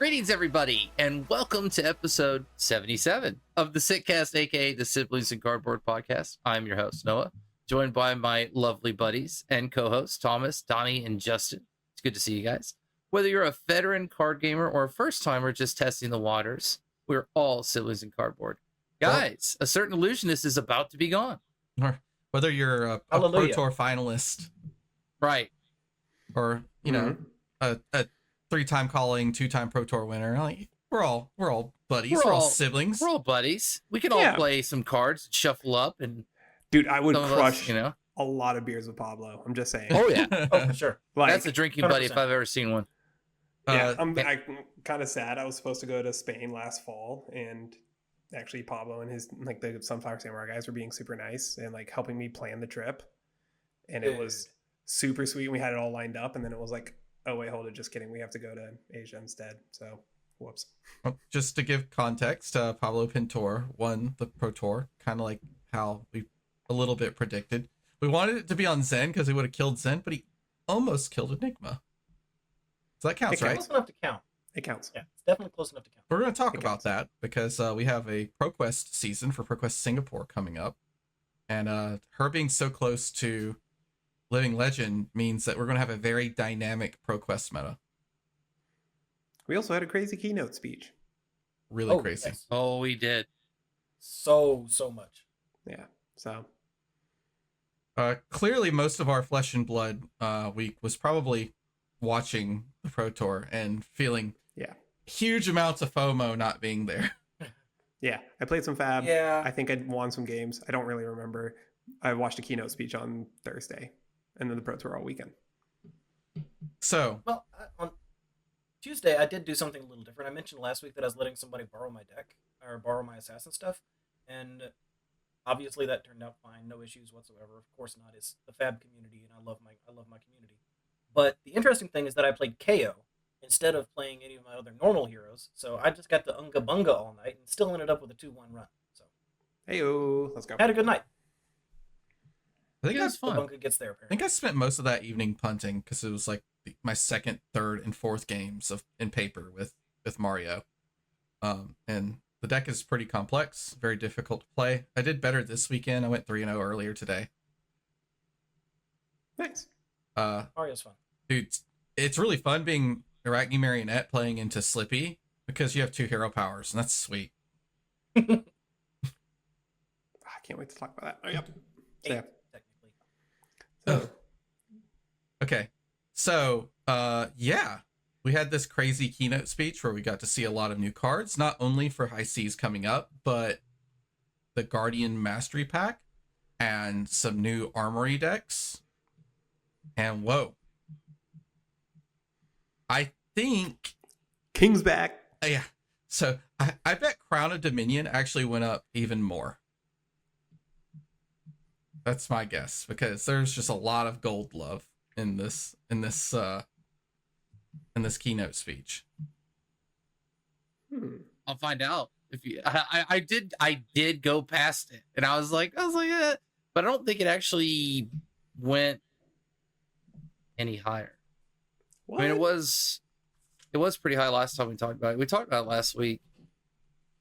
Greetings, everybody, and welcome to episode 77 of the Sitcast, aka the Siblings in Cardboard podcast. I'm your host, Noah, joined by my lovely buddies and co-hosts, Thomas, Donnie, and Justin. It's good to see you guys. Whether you're a veteran card gamer or a first-timer just testing the waters, we're all Siblings in Cardboard. Guys, a certain illusionist is about to be gone. Or whether you're a Pro Tour finalist. Right. Or, you know, a 3-time calling, 2-time Pro Tour winner. Like, we're all buddies. We're all siblings. We're all buddies. We can all play some cards, shuffle up, and dude, I would crush us, a lot of beers with Pablo. I'm just saying. Oh yeah, oh for sure. Like, that's a drinking 100%. Buddy if I've ever seen one. Yeah, I'm kind of sad. I was supposed to go to Spain last fall, and actually Pablo and his the Sunflower Samurai guys were being super nice and helping me plan the trip, and it was super sweet. We had it all lined up, and then it was like, oh wait, hold it, just kidding, we have to go to Asia instead. So whoops. Well, just to give context, Pablo Pintor won the Pro Tour, kind of like how we a little bit predicted. We wanted it to be on Zen because he would have killed Zen, but he almost killed Enigma. So that counts, right? Close enough to count. It counts. Yeah, it's definitely close enough to count. We're going to talk about that because we have a ProQuest season for ProQuest Singapore coming up, and her being so close to Living Legend means that we're going to have a very dynamic ProQuest meta. We also had a crazy keynote speech. Really crazy. Yes. Oh, we did. So much. Yeah. So clearly most of our Flesh and Blood week was probably watching the Pro Tour and feeling huge amounts of FOMO not being there. Yeah, I played some Fab. Yeah. I think I won some games. I don't really remember. I watched a keynote speech on Thursday, and then the Pro Tour all weekend. So, well, on Tuesday, I did do something a little different. I mentioned last week that I was letting somebody borrow my deck, or borrow my assassin stuff, and obviously that turned out fine, no issues whatsoever. Of course not. It's the Fab community, and I love my community. But the interesting thing is that I played KO instead of playing any of my other normal heroes, so I just got the Unga Bunga all night and still ended up with a 2-1 run. So, hey-o, let's go. Had a good night. I think that's fun. Bunga gets there, apparently. I think I spent most of that evening punting because it was like my second, third, and fourth games in paper with Mario. And the deck is pretty complex, very difficult to play. I did better this weekend. I went 3-0 earlier today. Nice. Mario's fun. Dude, it's really fun being Arachne Marionette playing into Slippy because you have 2 hero powers, and that's sweet. I can't wait to talk about that. Oh, yep. Yeah. Technically. Oh. Okay. So, we had this crazy keynote speech where we got to see a lot of new cards, not only for High Seas coming up, but the Guardian Mastery Pack and some new Armory decks. And whoa. I think King's back. Yeah. So I bet Crown of Dominion actually went up even more. That's my guess because there's just a lot of gold love in this keynote speech. I'll find out if you. I did go past it, and I was like, but I don't think it actually went any higher. What? I mean, it was pretty high last time we talked about it. We talked about it last week.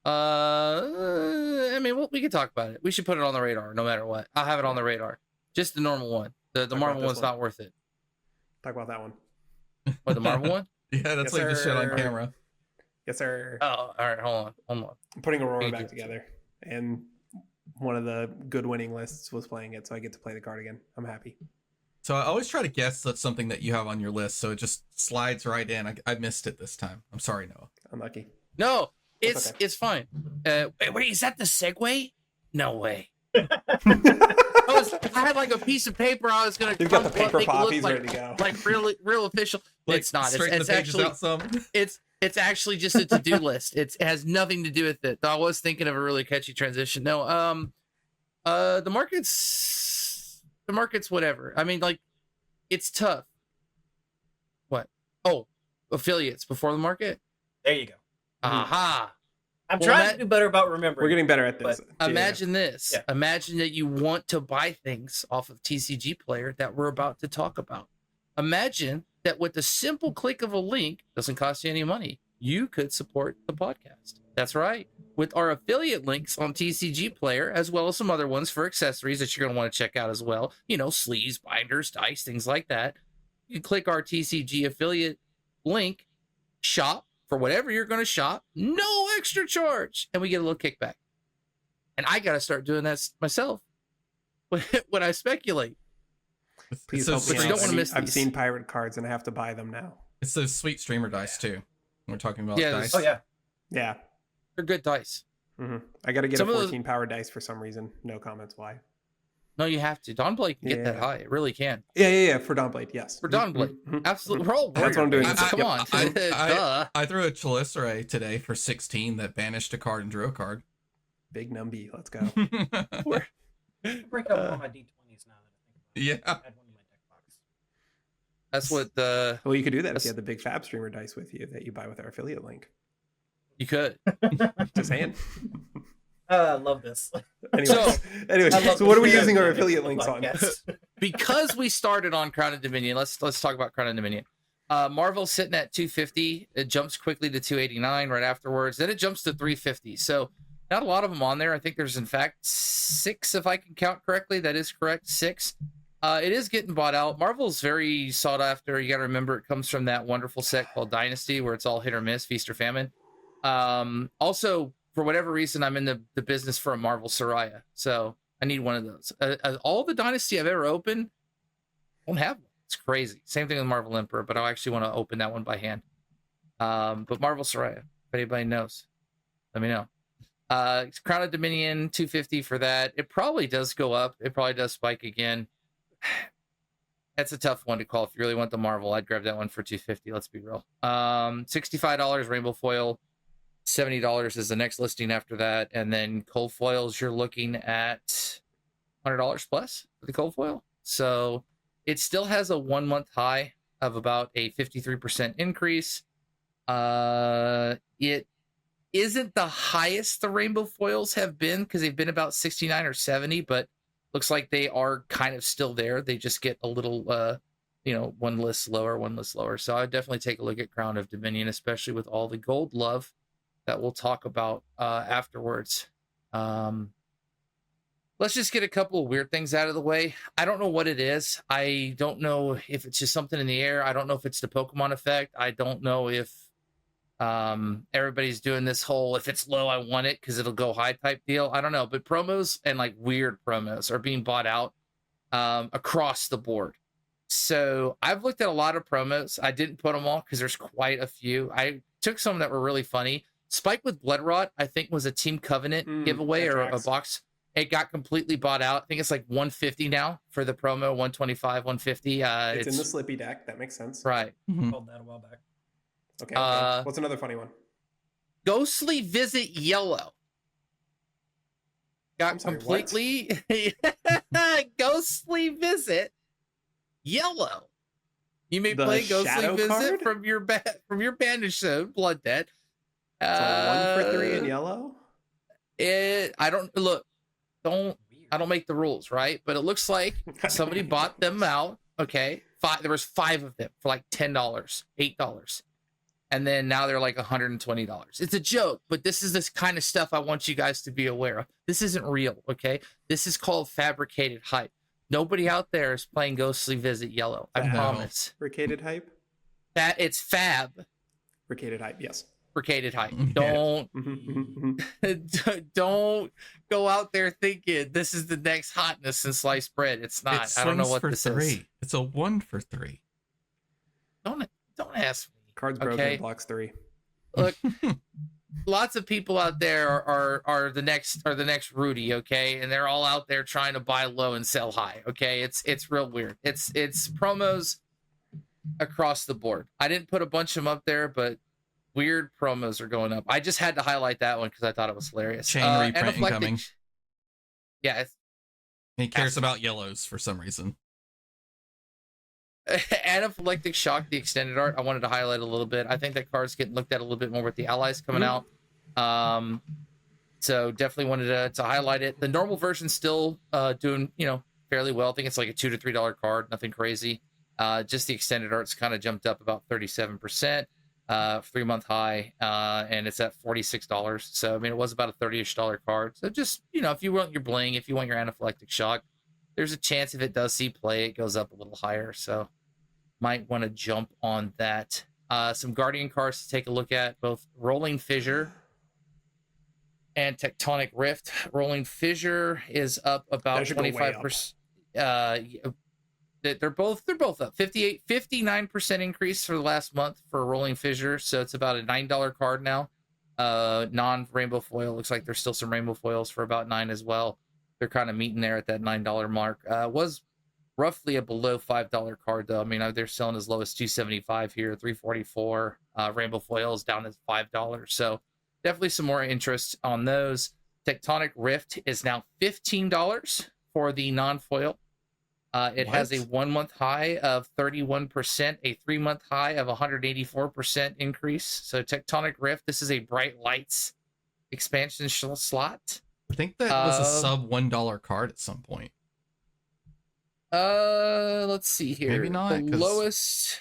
I mean, we could talk about it. We should put it on the radar, no matter what. I'll have it on the radar. Just the normal one. The Marvel one's not worth it. Talk about that one. What, the Marvel one? Yeah, that's like this shit on camera. Yes, sir. Oh, all right. Hold on. I'm putting Aurora back together, and one of the good winning lists was playing it, so I get to play the card again. I'm happy. So I always try to guess that's something that you have on your list, so it just slides right in. I missed it this time. I'm sorry, Noah. Unlucky. No, It's it's fine. Wait, is that the segue? No way. I had like a piece of paper I was gonna. You've got the paper poppies ready to go. Like real official. Like, it's not. It's actually out some. It's actually just a to-do list. It has nothing to do with it. I was thinking of a really catchy transition. No, the market's whatever. I mean, like, it's tough. What? Oh, affiliates before the market. There you go. Aha. I'm trying to do better about remembering. We're getting better at this. Imagine this. Yeah. Imagine that you want to buy things off of TCG Player that we're about to talk about. Imagine that with the simple click of a link, doesn't cost you any money, you could support the podcast. That's right. With our affiliate links on TCG Player, as well as some other ones for accessories that you're going to want to check out as well. You know, sleeves, binders, dice, things like that. You click our TCG affiliate link, shop for whatever you're going to shop, no extra charge, and we get a little kickback. And I got to start doing that myself when I speculate. Please So help me but you out. don't wanna miss I've these. seen pirate cards and I have to buy them now. It's those sweet streamer dice too. We're talking about Yeah, dice. Oh yeah. Yeah. They're good dice. I got to get Some a of those- 14 power dice for some reason. No comments why. No, you have to. Don Blade can get that Yeah. high. It really can. Yeah. For Dawnblade, yes. For Dawnblade. Mhm. Absolutely. We're all That's what I'm doing. warrior guys. Come on. Duh. I threw a Chaliceray today for 16 that banished a card and drew a card. Big Numby. Let's go. I break out one of my D20s now that I think about it. Yeah. I had one in my deck box. That's what the Well, you could do that if That's- you had the big Fab streamer dice with you that you buy with our affiliate link. you could. Just saying. I love this. Anyways, I love so what are we this using our podcast. affiliate links on? Because we started on Crown of Dominion, let's talk about Crown of Dominion. Marvel's sitting at 250. It jumps quickly to 289 right afterwards. Then it jumps to 350. So not a lot of them on there. I think there's in fact 6, if I can count correctly. That is correct, 6. It is getting bought out. Marvel's very sought after. You got to remember it comes from that wonderful set called Dynasty, where it's all hit or miss, feast or famine. Also, for whatever reason, I'm in the business for a Marvel Soraya, so I need one of those. All the Dynasty I've ever opened, I don't have one. It's crazy. Same thing with Marvel Emperor, but I actually want to open that one by hand. But Marvel Soraya, if anybody knows, let me know. Crown of Dominion, 250 for that. It probably does go up. It probably does spike again. That's a tough one to call. If you really want the Marvel, I'd grab that one for 250. Let's be real. $65 rainbow foil. $70 is the next listing after that, and then cold foils you're looking at $100 plus for the cold foil. So it still has a 1 month high of about a 53% increase. It isn't the highest the rainbow foils have been because they've been about 69 or 70, but looks like they are kind of still there. They just get a little one list lower. So I'd definitely take a look at Crown of Dominion, especially with all the gold love that we'll talk about afterwards. Let's just get a couple of weird things out of the way. I don't know what it is. I don't know if it's just something in the air. I don't know if it's the Pokemon effect. I don't know if everybody's doing this whole, if it's low, I want it because it'll go high type deal. I don't know. But promos and like weird promos are being bought out across the board. So I've looked at a lot of promos. I didn't put them all because there's quite a few. I took some that were really funny. Spike with Blood Rot, I think, was a Team Covenant giveaway or a box. It got completely bought out. I think it's like 150 now for the promo, 125, 150. It's in the Slippy deck. That makes sense. Right. Called that a while back. Okay. What's another funny one? Ghostly Visit Yellow. Got sorry, completely Ghostly Visit Yellow. You may The play Ghostly shadow Visit card? from your Banish Zone, Blood Debt. So 1 for 3 in yellow? I don't make the rules, right? But it looks like somebody bought them out. Okay. There was 5 of them for like $10, $8. And then now they're like $120. It's a joke, but this is this kind of stuff I want you guys to be aware of. This isn't real, okay? This is called fabricated hype. Nobody out there is playing Ghostly Visit Yellow. I promise. Fabricated hype? That it's Fabricated hype, yes. fabricated hype. Yeah. Don't go out there thinking this is the next hotness in sliced bread. It's not. It I don't know swings what for this 3. is. It's a 1 for 3. Don't ask me. Cards broken, Okay. blocks 3. Look, lots of people out there are the next Rudy, okay, and they're all out there trying to buy low and sell high. Okay, it's real weird. It's promos across the board. I didn't put a bunch of them up there, but weird promos are going up. I just had to highlight that one because I thought it was hilarious. Chain reprint incoming. Yeah, He cares about yellows for some reason. Anaphylactic Shock, the extended art, I wanted to highlight a little bit. I think that card's getting looked at a little bit more with the allies coming out. So definitely wanted to highlight it. The normal version's still doing, fairly well. I think it's like a $2 to $3 card, nothing crazy. Just the extended art's kind of jumped up about 37%. 3-month high, and it's at $46. So I mean, it was about a $30-ish card. So just, if you want your bling, if you want your anaphylactic shock, there's a chance if it does see play, it goes up a little higher. So might want to jump on that. Some Guardian cards to take a look at, both Rolling Fissure and Tectonic Rift. Rolling Fissure is up about 25%. They're both up. 59% increase for the last month for Rolling Fissure. So it's about a $9 card now. Non-rainbow foil. Looks like there's still some rainbow foils for about $9 as well. They're kind of meeting there at that $9 mark. Was roughly a below $5 card though. I mean, they're selling as low as $275 here, $344. Rainbow foils down as $5. So definitely some more interest on those. Tectonic Rift is now $15 for the non-foil. It has a 1-month high of 31%, a 3-month high of 184% increase. So Tectonic Rift, this is a Bright Lights expansion slot. I think that was a sub $1 card at some point. Let's see here. Maybe not. The lowest.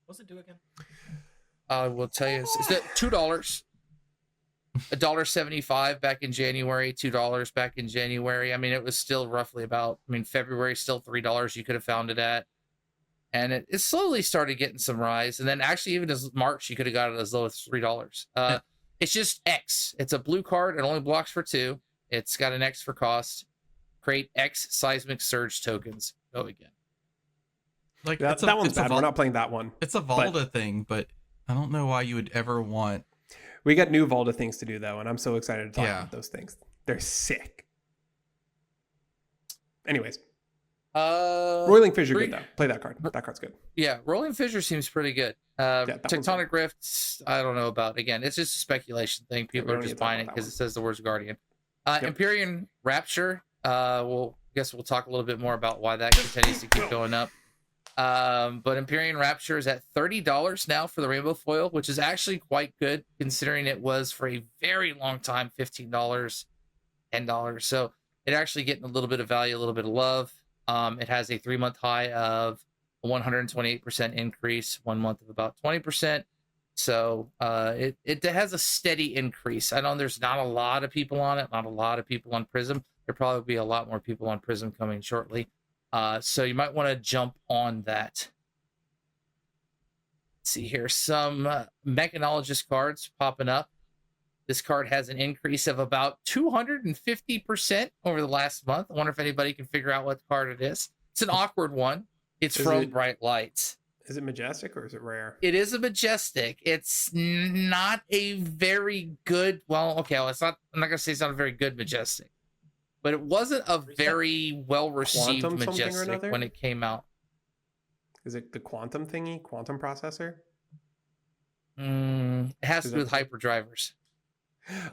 What's it do again? I will tell you. It's $2. $1.75 back in January, $2 back in January. I mean, it was still roughly about, February, still $3 you could have found it at. And it slowly started getting some rise. And then actually, even as March, you could have got it as low as $3. It's just X. It's a blue card. It only blocks for 2. It's got an X for cost. Create X seismic surge tokens. Go again. Like that one's bad. We're not playing that one. It's a Volta thing, but I don't know why you would ever want. We got new Volta things to do though, and I'm so excited to talk about those things. They're sick. Anyways, Rolling Fissure good though. Play that card. That card's good. Yeah, Rolling Fissure seems pretty good. Tectonic Rifts, I don't know about. Again, it's just a speculation thing. People are just buying it because it says the words Guardian. Empyrean Rapture. Guess we'll talk a little bit more about why that continues to keep going up. But Empyrean Rapture is at $30 now for the rainbow foil, which is actually quite good considering it was for a very long time $15, $10. So it actually getting a little bit of value, a little bit of love. It has a 3-month high of a 128% increase, 1 month of about 20%. So it has a steady increase. I know there's not a lot of people on it, not a lot of people on Prism. There'll probably be a lot more people on Prism coming shortly. So you might want to jump on that. Let's see here. Some Mechanologist cards popping up. This card has an increase of about 250% over the last month. I wonder if anybody can figure out what card it is. It's an awkward one. It's from Bright Lights. Is it majestic or is it rare? It is a majestic. It's not a very good. Well, okay. Well, it's not. I'm not gonna say it's not a very good majestic. But it wasn't a very well-received majestic when it came out. Is it the quantum thingy? Quantum processor? It has to do with hyperdrivers.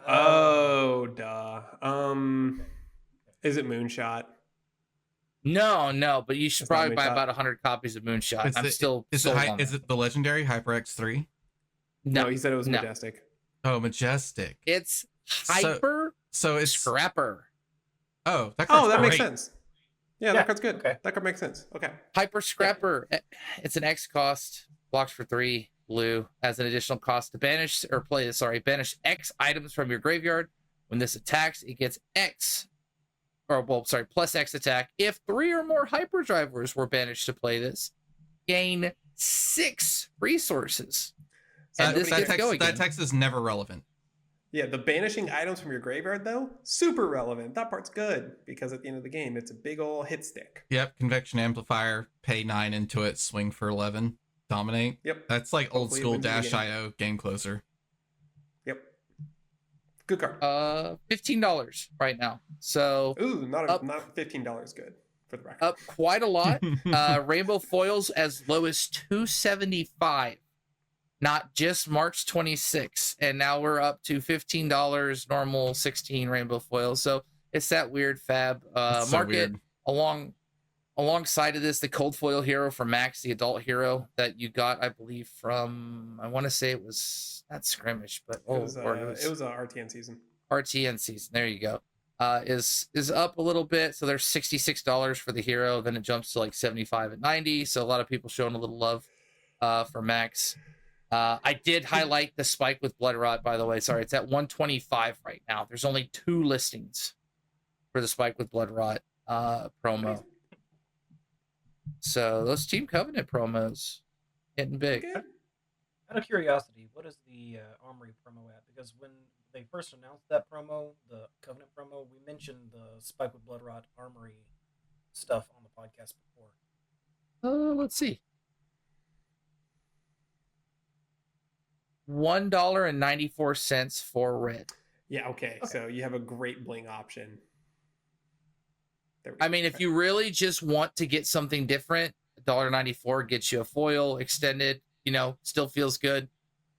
Oh, duh. Is it Moonshot? No, but you should probably buy about 100 copies of Moonshot. Is it the legendary HyperX 3? No, he said it was Majestic. Oh, Majestic. It's Hyper it's Scrapper. Oh, that makes sense. Yeah, that card's good. Okay. That card makes sense. Okay. Hyper Scrapper. Yeah. It's an X cost, blocks for 3, blue, as an additional cost to banish X items from your graveyard. When this attacks, it gets plus X attack. If 3 or more hyperdrivers were banished to play this, gain 6 resources. And that text is never relevant. Yeah, the banishing items from your graveyard, though, super relevant. That part's good, because at the end of the game, it's a big ol' hit stick. Yep, Convection Amplifier, pay 9 into it, swing for 11, dominate. Yep. That's like old school Dash.io game closer. Yep. Good card. $15 right now. So not $15 good, for the record. Up quite a lot. Rainbow foils as low as $275. Not just March 26th, and now we're up to $15 normal, 16 rainbow foils. So it's that weird fab market. Weird. Alongside of this, the cold foil hero from Max, the adult hero that you got, I believe, from, I want to say it was not Skirmish, but it was a RTN season. RTN season. There you go. Is up a little bit. So there's $66 for the hero. Then it jumps to like 75 and 90. So a lot of people showing a little love for Max. I did highlight the spike with Blood Rot, by the way. Sorry, it's at 125 right now. There's only 2 listings for the spike with Blood Rot promo. So those Team Covenant promos getting big. Okay. Out of curiosity, what is the Armory promo at? Because when they first announced that promo, the Covenant promo, we mentioned the Spike with Blood Rot Armory stuff on the podcast before. Let's see. $1.94 for red. Yeah, okay. So you have a great bling option. I mean, if you really just want to get something different, $1.94 gets you a foil extended, still feels good.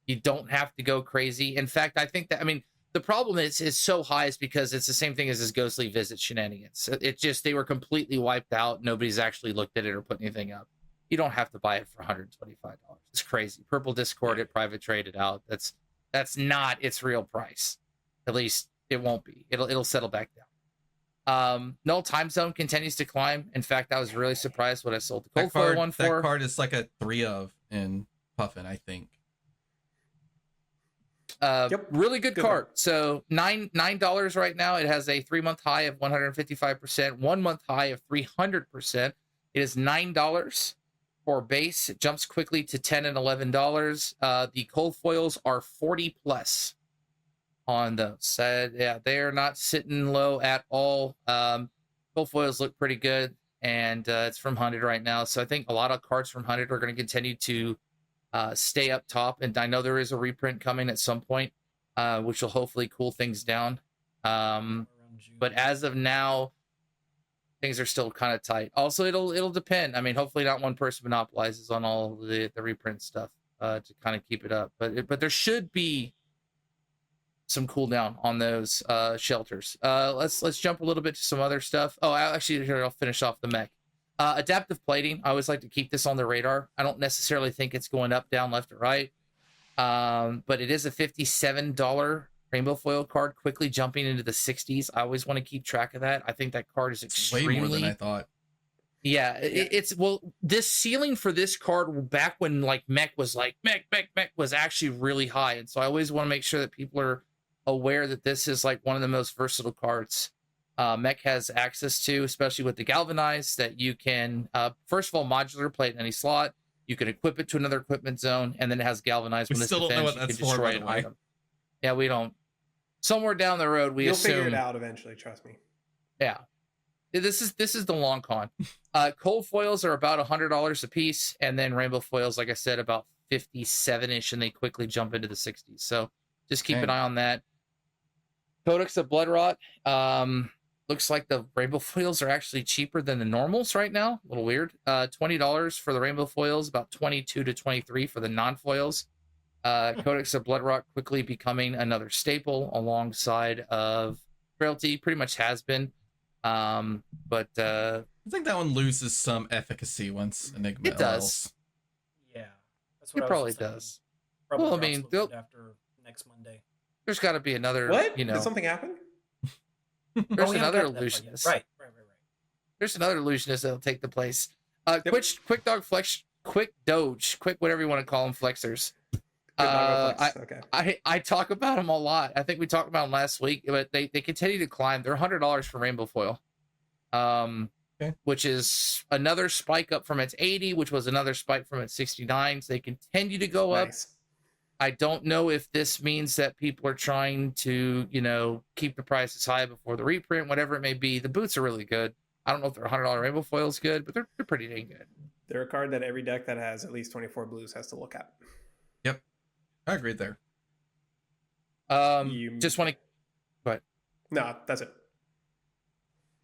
You don't have to go crazy. In fact, I think that, the problem is so high is because it's the same thing as his Ghostly Visit shenanigans. They were completely wiped out. Nobody's actually looked at it or put anything up. You don't have to buy it for $125. It's crazy. Purple Discord, it private traded out. That's not its real price. At least it won't be. It'll settle back down. Null Time Zone continues to climb. In fact, I was really surprised what I sold the Cold Foil one for. That card is like a 3 of in Puffin, I think. Really good card. So $9 right now. It has a 3-month high of 155%, 1-month high of 300%. It is $9 for base. It jumps quickly to $10 and $11. The cold foils are 40 plus on those. They are not sitting low at all. Cold foils look pretty good, and it's from Hunted right now. So I think a lot of cards from Hunted are going to continue to stay up top, and I know there is a reprint coming at some point, which will hopefully cool things down. But as of now, things are still kind of tight. Also, it'll depend. Hopefully not one person monopolizes on all the reprint stuff to kind of keep it up. But there should be some cooldown on those shelters. Let's jump a little bit to some other stuff. Oh, actually, here I'll finish off the mech. Adaptive plating. I always like to keep this on the radar. I don't necessarily think it's going up, down, left, or right. But it is a $57 rainbow foil card, quickly jumping into the 60s. I always want to keep track of that. I think that card is extremely... way more than I thought. Yeah, it's this ceiling for this card back when mech was mech was actually really high. And so I always want to make sure that people are aware that this is one of the most versatile cards mech has access to, especially with the galvanized, that you can first of all modular plate in any slot. You can equip it to another equipment zone, and then it has galvanized. We still don't know what that's for, by the way. Yeah, we don't. Somewhere down the road, you'll figure it out eventually. Trust me. Yeah, this is the long con. Cold foils are about $100 a piece, and then rainbow foils, like I said, about 57-ish, and they quickly jump into the 60s. So just keep an eye on that. Codex of Blood Rot. Looks like the rainbow foils are actually cheaper than the normals right now. A little weird. $20 for the rainbow foils, about $22 to $23 for the non-foils. Codex of Blood Rot quickly becoming another staple alongside of Frailty. Pretty much has been. But I think that one loses some efficacy once Enigma. It does. Yeah, that's what it probably does. Probably after next Monday. There's got to be another. What? Did something happen? There's another illusionist. Right. There's another illusionist that'll take the place. Yep. Quick dog flex, quick doge, quick whatever you want to call them, flexers. Okay. I talk about them a lot. I think we talked about them last week, but they continue to climb. They're $100 for rainbow foil, which is another spike up from its 80, which was another spike from its 69. So they continue to go up. I don't know if this means that people are trying to, keep the prices high before the reprint, whatever it may be. The boots are really good. I don't know if they're $100 rainbow foils good, but they're pretty dang good. They're a card that every deck that has at least 24 blues has to look at. Yep. I agree there. Just want to... But no, that's it.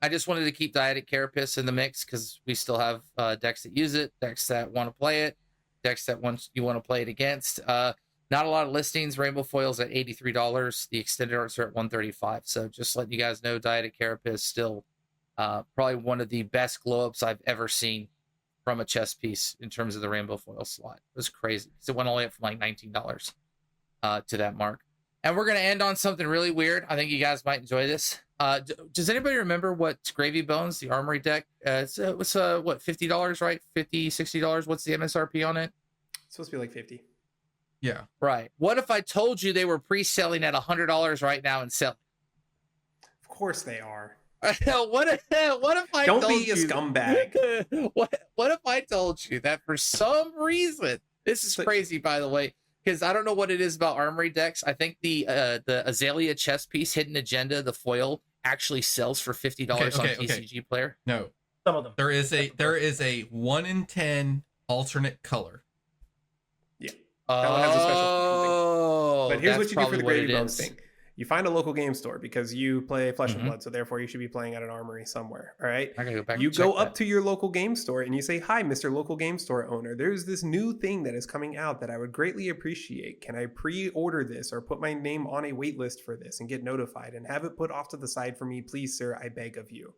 I just wanted to keep Dyadic Carapace in the mix because we still have decks that use it, decks that want to play it, decks that you want to play it against. Not a lot of listings. Rainbow foils at $83. The extended arts are at $135. So just letting you guys know, Dyadic Carapace still probably one of the best glow ups I've ever seen from a chess piece in terms of the rainbow foil slot. It was crazy. So it went all the way up from $19 to that mark. And we're going to end on something really weird. I think you guys might enjoy this. Does anybody remember what Gravy Bones, the Armory deck, it's what, $50, right? $50, $60? What's the MSRP on it? It's supposed to be like 50. Yeah. Right. What if I told you they were pre-selling at $100 right now and selling? Of course they are. what if I Don't told be a you scumbag. what if I told you that for some reason, this is crazy, by the way, because I don't know what it is about armory decks. I think the Azalea chess piece, Hidden Agenda, the foil, actually sells for $50 on TCG Player. No, Some of them. there is a 1 in 10 alternate color. Yeah. That one has a special thing. But here's that's what you do for the probably Gravy what it Bones is. thing. You find a local game store because you play Flesh and Blood, so therefore you should be playing at an armory somewhere. All right. I gotta go back You and check go up that. to your local game store and you say, "Hi, Mr. Local Game Store owner. There's this new thing that is coming out that I would greatly appreciate. Can I pre-order this or put my name on a wait list for this and get notified and have it put off to the side for me, please, sir? I beg of you."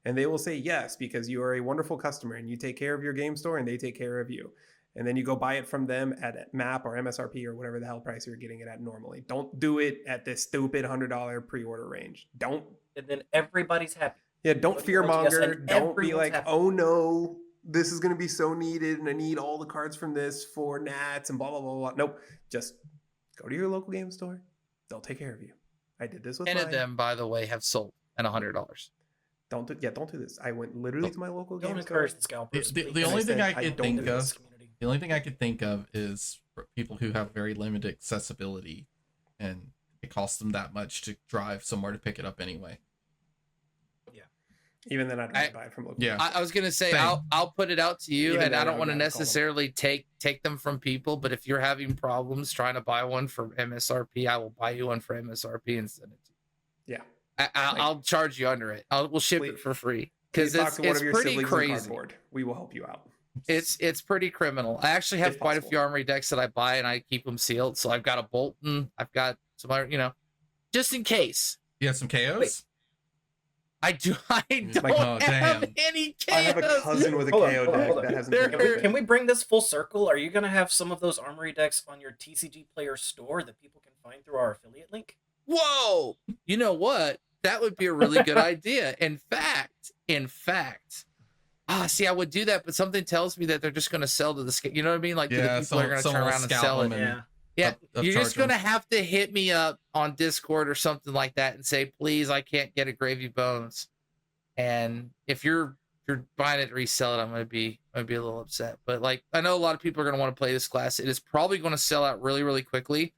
And they will say yes because you are a wonderful customer and you take care of your game store and they take care of you. And then you go buy it from them at MAP or MSRP or whatever the hell price you're getting it at normally. Don't do it at this stupid $100 pre-order range. Don't. And then everybody's happy. Yeah, don't fear monger. and Don't be everyone's like, happy. oh no, this is going to be so needed and I need all the cards from this for Nats and blah, blah, blah, blah. Nope. Just go to your local game store. They'll take care of you. I did this with 10 mine. of them, by the way, have sold at $100. Don't do this. I went literally to my local Don't game store. encourage the scalpers. The please. only thing said, I I could don't think do of, This community. the only thing I could think of is for people who have very limited accessibility, and it costs them that much to drive somewhere to pick it up anyway. Even then, I'd rather buy it from local. Yeah. I was gonna say Same. I'll put it out to you, Even and then, I I don't would want to rather call them. necessarily take them from people, but if you're having problems trying to buy one for MSRP, I will buy you one for MSRP and send it to you. Yeah. I'll charge you under it. We'll ship it Please- for free Please because talk it's to one of your pretty siblings in crazy. cardboard. We will help you out. It's pretty criminal. I actually have If quite a possible. few armory decks that I buy and I keep them sealed. So I've got a Bolton, I've got some other, just in case. You have some KOs? Wait. I don't oh, have damn. any chaos. I have a cousin with a Hold on, KO hold on, deck hold on. that hasn't There- been Can we, opened. can we bring this full circle? Are you going to have some of those armory decks on your TCG Player store that people can find through our affiliate link? Whoa! You know what? That would be a really good idea. In fact, see, I would do that, but something tells me that they're just going to sell to the, you know what I mean? Like the people are going to turn someone will around and scalp sell it. them and Yeah. Yeah, you're upcharge just going to them. have to hit me up on Discord or something like that and say, please, I can't get a Gravy Bones. And if you're buying it to resell it, I'm going to be a little upset. But like, I know a lot of people are going to want to play this class. It is probably going to sell out really, really quickly.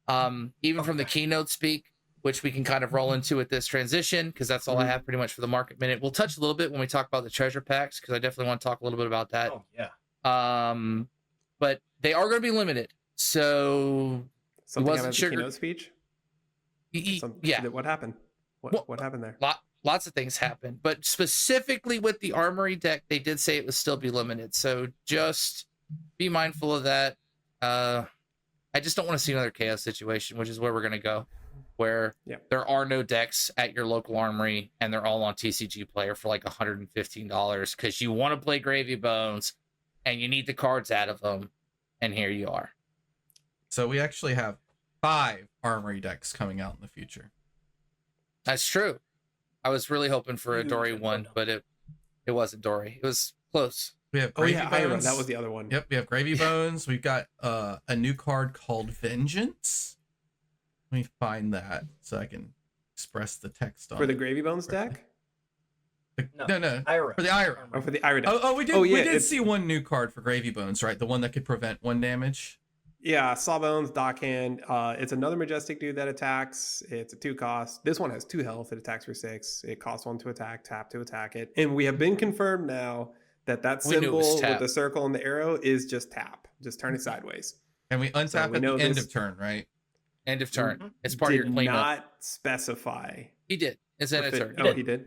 Even from the keynote speak, which we can kind of roll into with this transition, because that's all I have pretty much for the market minute. We'll touch a little bit when we talk about the treasure packs, because I definitely want to talk a little bit about that. Oh, yeah. But they are going to be limited. So Something wasn't out of the sugar- keynote speech? yeah, What happened? Well, What happened there? lots of things happen, but specifically with the armory deck, they did say it would still be limited. So just be mindful of that. I just don't want to see another chaos situation, which is where we're going to go, where there are no decks at your local armory and they're all on TCG Player for like $115 because you want to play Gravy Bones and you need the cards out of them. And here you are. So we actually have 5 armory decks coming out in the future. That's true. I was really hoping for a Huge Dory and one, bundle. but it wasn't Dory. It was close. We have Oh Gravy yeah, Ira, Bones. that was the other one. Yep, we have Gravy Bones. We've got a new card called Vengeance. Let me find that so I can express the text on For the it. Gravy Bones deck? No, Ira. for the Ira. Or for the Ira deck? Oh, we did. Oh, yeah, we did it's- see one new card for Gravy Bones, right? The one that could prevent 1 damage. Yeah, Sawbones, Dockhand. It's another Majestic dude that attacks. It's a 2 cost. This one has 2 health. It attacks for 6. It costs 1 to attack, tap to attack it. And we have been confirmed now that We knew it was symbol with tap. the circle and the arrow is just tap. Just turn it sideways. And we untap we at know the end this- of turn, right? End of turn. Mhm. It's part of your Did cleanup. not specify. He did. It's end of If turn. it- He oh, did. he did?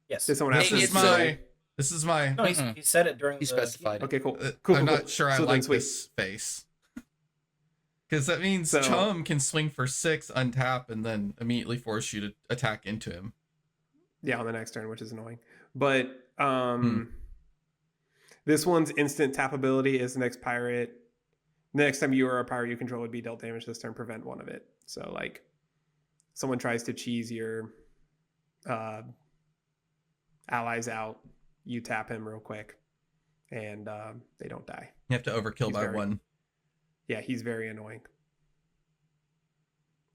Yes. Did someone Hey, ask This it's is me? my. This is my. No, he said it during He the specified it. Okay, cool. I'm Cool. not sure I So then like sweet. this face. Because that means So- Chum can swing for 6, untap, and then immediately force you to attack into him. Yeah, on the next turn, which is annoying. But this one's instant tap ability is the next pirate. The next time you or a pirate you control would be dealt damage this turn, prevent 1 of it. So like someone tries to cheese your allies out, you tap him real quick and they don't die. You have to overkill He's by very- 1. Yeah, he's very annoying.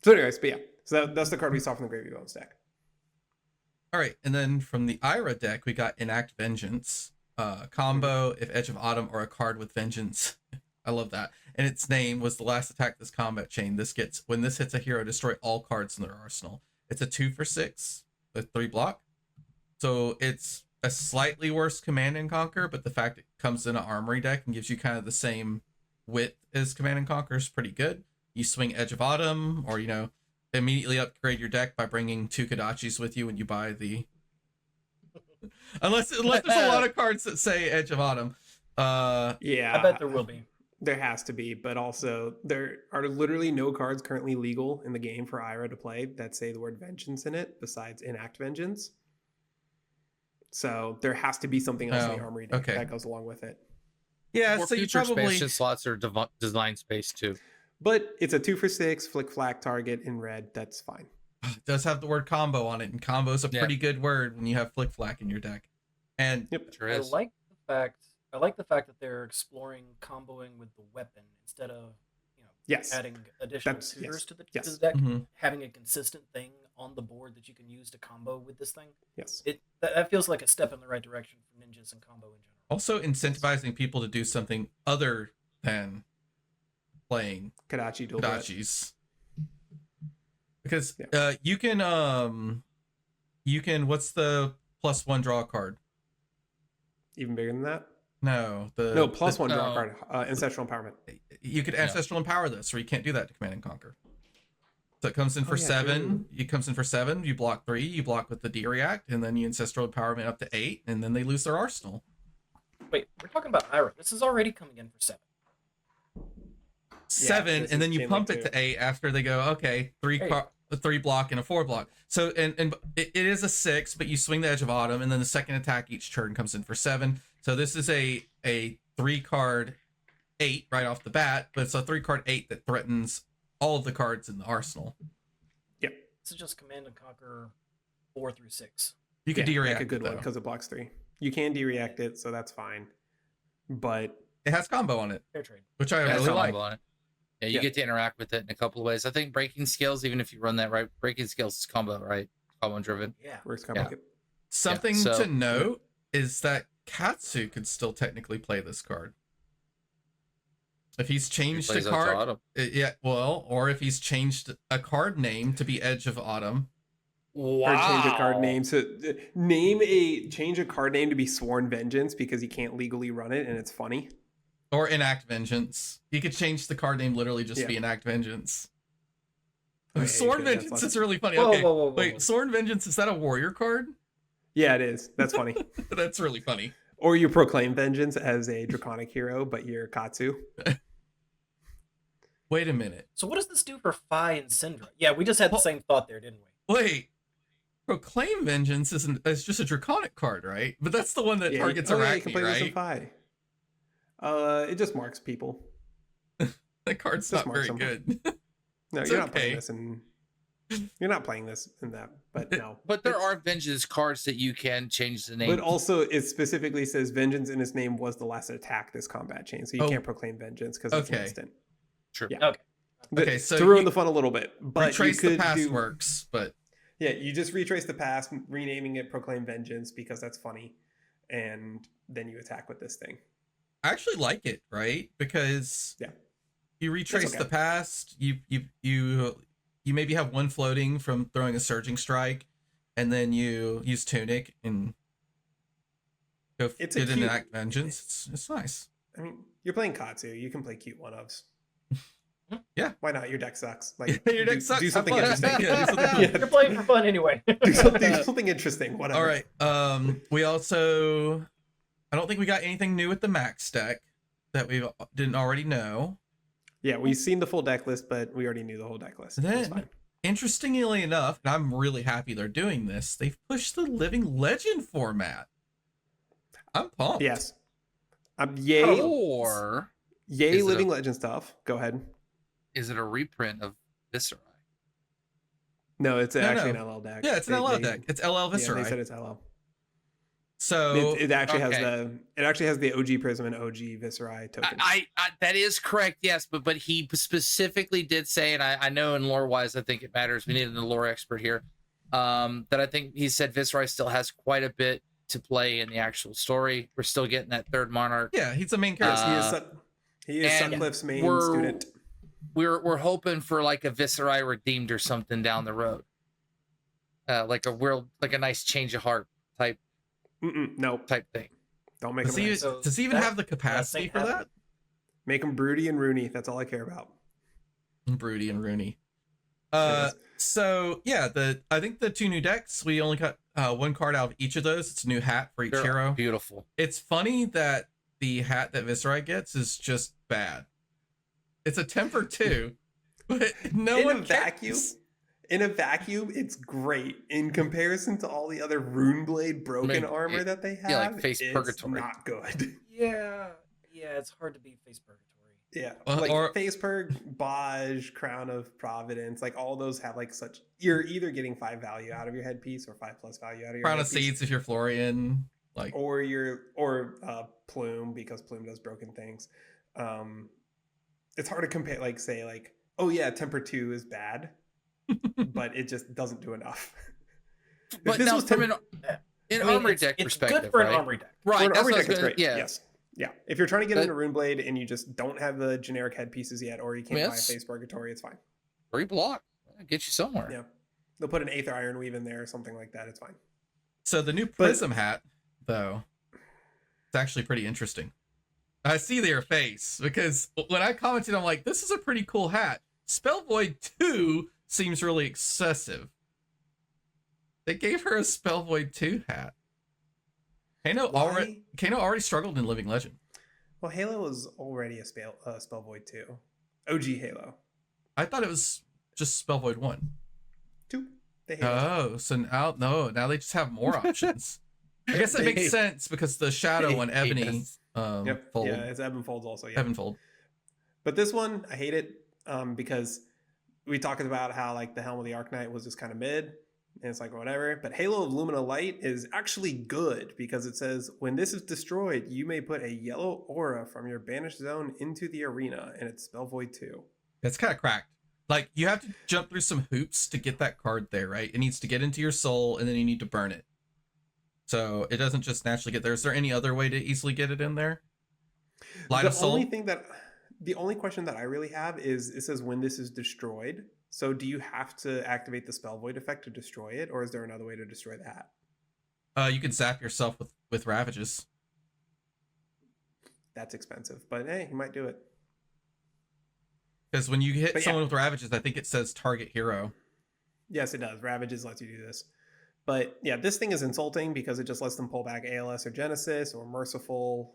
So anyways, but yeah. So that's the card we saw from the Gravy Bones deck. All right, and then from the Ira deck, we got Enact Vengeance. Combo, if Edge of Autumn or a card with Vengeance. I love that. And its name was the last attack this combat chain. When this hits a hero, destroy all cards in their arsenal. It's a 2/6 with 3 block. So it's a slightly worse Command and Conquer, but the fact it comes in an Armory deck and gives you kind of the same width as Command and Conquer is pretty good. You swing Edge of Autumn, or immediately upgrade your deck by bringing 2 Kodachis with you when you buy the. unless there's a lot of cards that say Edge of Autumn. Yeah, I bet there will be. There has to be, but also there are literally no cards currently legal in the game for Ira to play that say the word Vengeance in it, besides Enact Vengeance. So there has to be something else in the Armory deck that goes along with it. Yeah, Or so future you probably expansion slots are design space too. But it's a 2/6 flick flag target in red. That's fine. It does have the word combo on it, and combo is a pretty good word when you have flick flack in your deck. And Sure I is. like the fact that they're exploring comboing with the weapon instead of Yes. adding additional That's- tutors yes. to the Yes. deck, Mhm. having a consistent thing on the board that you can use to combo with this thing. Yes. That feels like a step in the right direction for ninjas and combo in general. also incentivizing people to do something other than playing Kodachi dual threat. Kodachis. Because Yeah. you can what's the +1 draw card? Even bigger than that? No, No, +1 draw no. card. Ancestral Empowerment. You could Ancestral Empower this, or you can't do that to Command and Conquer. So it comes in for yeah, 7. true. It comes in for 7. You block 3. You block with the D react, and then you Ancestral Empowerment up to 8, and then they lose their arsenal. Wait, we're talking about Ira. This is already coming in for 7. 7, this and then is you chain pump link it to 8 after they go, okay, 3 block and a 4 block. So and it is a 6, but you swing the Edge of Autumn, and then the second attack each turn comes in for 7. So this is a 3-card 8 right off the bat, but it's a 3-card 8 that threatens all of the cards in the arsenal. This is just Command and Conquer 4 through 6. You could D-react D-react a good it, one though. because it blocks 3. You can D-react it, so that's fine. But It has combo on it, Fair trade. which I That's really how I like. want it. Yeah, you Yeah. get to interact with it in a couple of ways. I think breaking skills, even if you run that right, breaking skills is combo, right? Combo driven. Yeah. works Yeah. combo. Something so- to note is that Katsu could still technically play this card. If he's changed a Plays out to card, autumn. or if he's changed a card name to be Edge of Autumn. Or change a card name to change a card name to be Sworn Vengeance because he can't legally run it and it's funny. Or Enact Vengeance. He could change the card name literally just to Yeah. be Enact Vengeance. Oh, yeah, Sworn you could. Vengeance That's is really funny. Whoa, Okay, whoa, whoa, whoa, wait, whoa. Sworn Vengeance, is that a warrior card? Yeah, it is. That's funny. That's really funny. Or you proclaim Vengeance as a Draconic hero, but you're Katsu. Wait a minute. So what does this do for Phi and Syndra? Yeah, we just had the same thought there, didn't we? Wait. Proclaim Vengeance is just a Draconic card, right? But that's the one that targets you Arachne, can play this in right? Phi. It just marks people. That card's Just not mark very some. good. No, It's you're not okay. playing this in. You're not playing this in that, but no. But there are vengeance cards that you can change the name. But also, it specifically says Vengeance in its name was the last attack this combat chain, so you Oh. can't proclaim Vengeance because it's an Okay. instant. True. Yeah. Okay. Okay, so to ruin you- the fun a little bit, but Retrace you the could past do, works, but Yeah, you just retrace the past, renaming it Proclaim Vengeance because that's funny, and then you attack with this thing. I actually like it, right? Because Yeah. you retrace okay. the past, you maybe have one floating from throwing a surging strike, and then you use Tunic and go It's a get an cute- Act Vengeance. It's nice. I mean, you're playing Katsu. You can play cute one-ofs. Yeah. Why not? Your deck sucks. Like Your deck sucks. Do Have something fun. interesting. Yeah, do something Yeah. You're playing for fun anyway. do something interesting. Whatever. All right. We also, I don't think we got anything new with the Max deck that we didn't already know. Yeah, we've seen the full deck list, but we already knew the whole deck list. It's Then, fine. interestingly enough, and I'm really happy they're doing this, they've pushed the Living Legend format. I'm pumped. Yes. Yay. Or Yay, Is it Living a- Legend stuff. Go ahead. is it a reprint of Viscera? No, it's No, actually no. an LL deck. Yeah, it's an LL deck. It's LL Yeah, Viscera. they said it's LL. So It actually has okay. the OG Prism and OG Viscerai tokens. I that is correct, yes, but he specifically did say, and I know in lore wise, I think it matters. We need a lore expert here. That I think he said Viscerai still has quite a bit to play in the actual story. We're still getting that third monarch. yeah, he's a main character. He is and Sutcliffe's main we're- student. We're hoping for like a Viscerai redeemed or something down the road, like a nice change of heart type No, thing. don't make Does him he, nice. So does he even that- have the capacity for happened. that? Make him broody and Rooney. That's all I care about. Broody and Rooney. It is. So yeah, I think the 2 new decks, we only got 1 card out of each of those. It's a new hat for each They're hero. beautiful. It's funny that the hat that Viscerai gets is just bad. It's a temper 2, but no In one a vacuum, cares. in a vacuum, it's great in comparison to all the other Runeblade broken Like, armor that they have. yeah, like face it's purgatory. not good. Yeah, it's hard to beat face purgatory. Yeah, Well, like or- Face Purg, Baj, Crown of Providence, like all those have like such. You're either getting 5 value out of your headpiece or 5+ value out of your Crown of headpiece. Seeds if you're Florian. Like or Plume, because Plume does broken things. It's hard to compare, like say like, oh yeah, Temper 2 is bad, but it just doesn't do enough. If But this now was from Temper- an I mean, armory it's deck good perspective, for an right? armory deck. Right, for an that's armory what I deck, was it's gonna- great. Yeah, Yes. Yeah. If you're trying to get That- into Runeblade and you just don't have the generic headpieces yet, or you can't buy a Yes. Face Purgatory, it's fine. free block. Get you somewhere. Yeah. They'll put an Aether Iron Weave in there or something like that. It's fine. so the new Prism hat, though, it's actually pretty interesting. I see their face because when I commented, I'm like, this is a pretty cool hat. Spell Void 2 seems really excessive. They gave her a Spell Void 2 hat. Kano already struggled in Living Legend. Well, Halo was already a Spell Void 2. OG Halo. I thought it was just Spell Void 1. 2. The Halo. Oh, so now they just have more options. I guess that They- makes sense because the Shadow and Ebony Yes. Yep. fold. Yeah, it's Ebb and Folds also. Yeah. Ebb and Fold. But this one, I hate it because we talked about how like the Helm of the Arc-Knight was just kind of mid, and it's like whatever. But Halo of Lumina Light is actually good because it says when this is destroyed, you may put a yellow aura from your banished zone into the arena, and it's Spell Void 2. That's kind of cracked. Like you have to jump through some hoops to get that card there, right? It needs to get into your soul, and then you need to burn it. So it doesn't just naturally get there. Is there any other way to easily get it in there? Light of Soul. The only question that I really have is it says when this is destroyed. So do you have to activate the Spell Void effect to destroy it, or is there another way to destroy the hat? You can zap yourself with Ravages. That's expensive, but hey, you might do it. Because when you hit But yeah. someone with Ravages, I think it says target hero. Yes, it does. Ravages lets you do this. But yeah, this thing is insulting because it just lets them pull back ALS or Genesis or Merciful.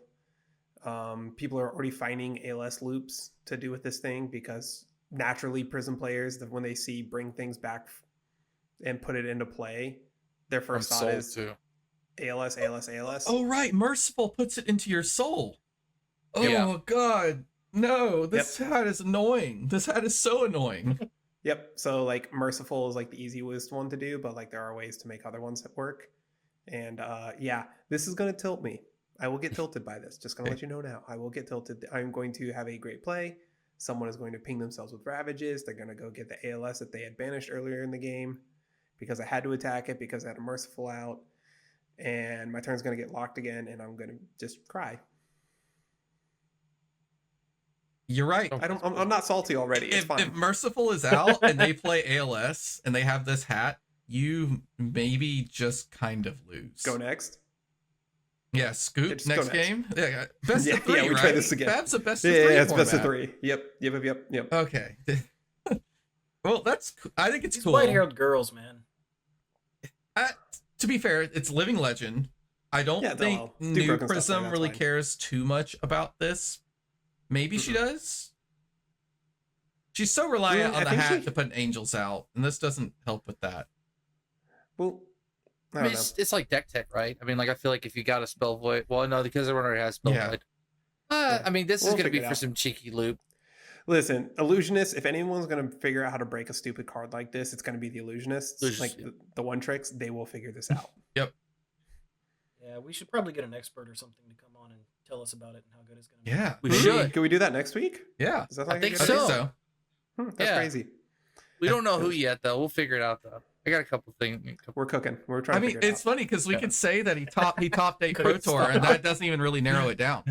People are already finding ALS loops to do with this thing because naturally Prism players, when they see bring things back and put it into play, their first thought Soul is too. ALS, ALS, ALS. Oh right, Merciful puts it into your soul. Oh Yeah. god, no! This hat is annoying. This hat is so annoying. Yep. So like Merciful is like the easiest one to do, but like there are ways to make other ones work. And yeah, this is gonna tilt me. I will get tilted by this. Just gonna let you know now. I will get tilted. I'm going to have a great play. Someone is going to ping themselves with Ravages. They're gonna go get the ALS that they had banished earlier in the game because I had to attack it because I had a Merciful out. And my turn's gonna get locked again, and I'm gonna just cry. You're right. I'm not salty already. It's fine. If Merciful is out and they play ALS and they have this hat, you maybe just kind of lose. Go next. Yeah, Scoot Just next go next. game. Yeah, best Yeah, of three, yeah, we right? try this again. Bab's a best of Yeah, three. it's best of format. 3. Yep. Okay. Well, I think it's These cool. white-haired girls, man. To be fair, it's Living Legend. I don't Yeah, think they'll do New broken stuff Prism there, that's really fine. cares too much about this. Maybe she does. She's so reliant Yeah, on I the think hat she- to put angels out, and this doesn't help with that. Well, I I don't mean, know. it's like deck tech, right? I mean, like I feel like if you got a spell void, well, no, because everyone already has spell Yeah. void. I mean, this We'll is going to figure be it for out. some cheeky loop. Listen, illusionist. If anyone's gonna figure out how to break a stupid card like this, it's gonna be the illusionists. Illusionists, Like yeah. the one tricks, they will figure this out. Yep. Yeah, we should probably get an expert or something to come on and tell us about it and how good it's going to be. Yeah, We should. Can we do that next week? Yeah, Does that I like think a good so. I idea? think so. That's Yeah. crazy. We don't know who yet, though. We'll figure it out, though. I got a couple things. We're cooking. We're trying I to mean, figure it it's out. funny because we Yeah. could say that he topped a Pro Couldn't Tour, stop. and that doesn't even really narrow it down.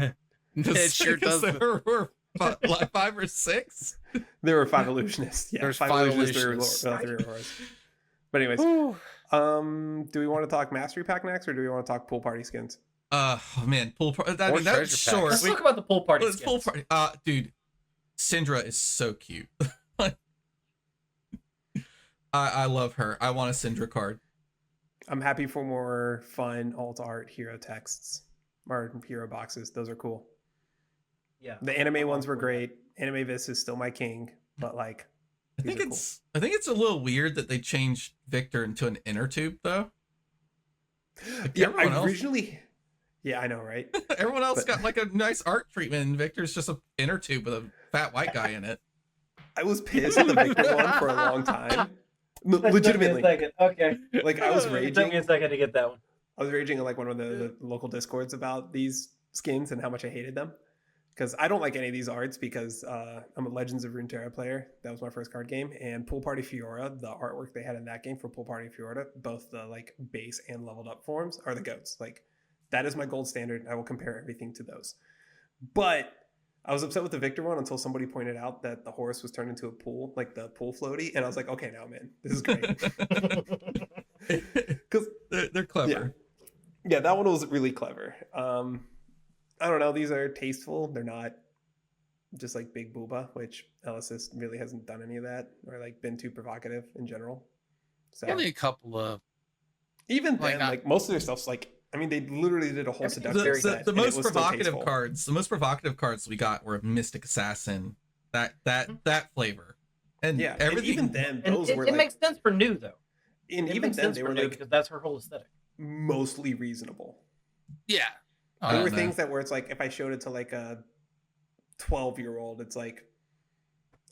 It sure Because doesn't. there were like 5 or 6. There were 5 illusionists. Yeah, There's 5 five illusionists. illusionists. 3 auroras. But anyways, Whew. do we want to talk Mastery Pack next, or do we want to talk pool party skins? Oh man, pool party. I Or mean, that's treasure short. packs. Let's talk about the pool party. Let's pool skins. party. Dude, Syndra is so cute. I love her. I want a Syndra card. I'm happy for more fun alt art hero texts or hero boxes. Those are cool. Yeah. The anime I'm ones all were for great. Anime Vis is still my king, but like I these think are cool. I think it's a little weird that they changed Victor into an inner tube though. Like, Yeah, everyone else, originally. Yeah, I know, right? everyone else but- got like a nice art treatment, and Victor's just an inner tube with a fat white guy in it. I was pissed at the Victor one for a long time. Legitimately, Okay. like I was It took me raging. a second to get that one. I was raging on like one of the local discords about these skins and how much I hated them. Because I don't like any of these arts because I'm a Legends of Runeterra player. That was my first card game. And Pool Party Fiora, the artwork they had in that game for Pool Party Fiora, both the like base and leveled up forms are the goats. Like that is my gold standard. I will compare everything to those. But I was upset with the Victor one until somebody pointed out that the horse was turned into a pool, like the pool floaty. And I was like, okay, now I'm in. This is great. Because They're clever. yeah, that one was really clever. I don't know. These are tasteful. They're not just like big booba, which Elysis really hasn't done any of that or like been too provocative in general. So Only a couple of. even like, then, not- like most of their stuff's like, I mean, they literally did a whole Everything's seduction very set. The and it most was still provocative tasteful. cards. The most provocative cards we got were Mystic Assassin. That flavor. And Yeah, everything. and even then, And those it, were it like, makes sense for new though. and It even makes then sense they for were new like because that's her whole aesthetic. mostly reasonable. Yeah. I There don't were know. things that where it's like if I showed it to like a 12-year-old, it's like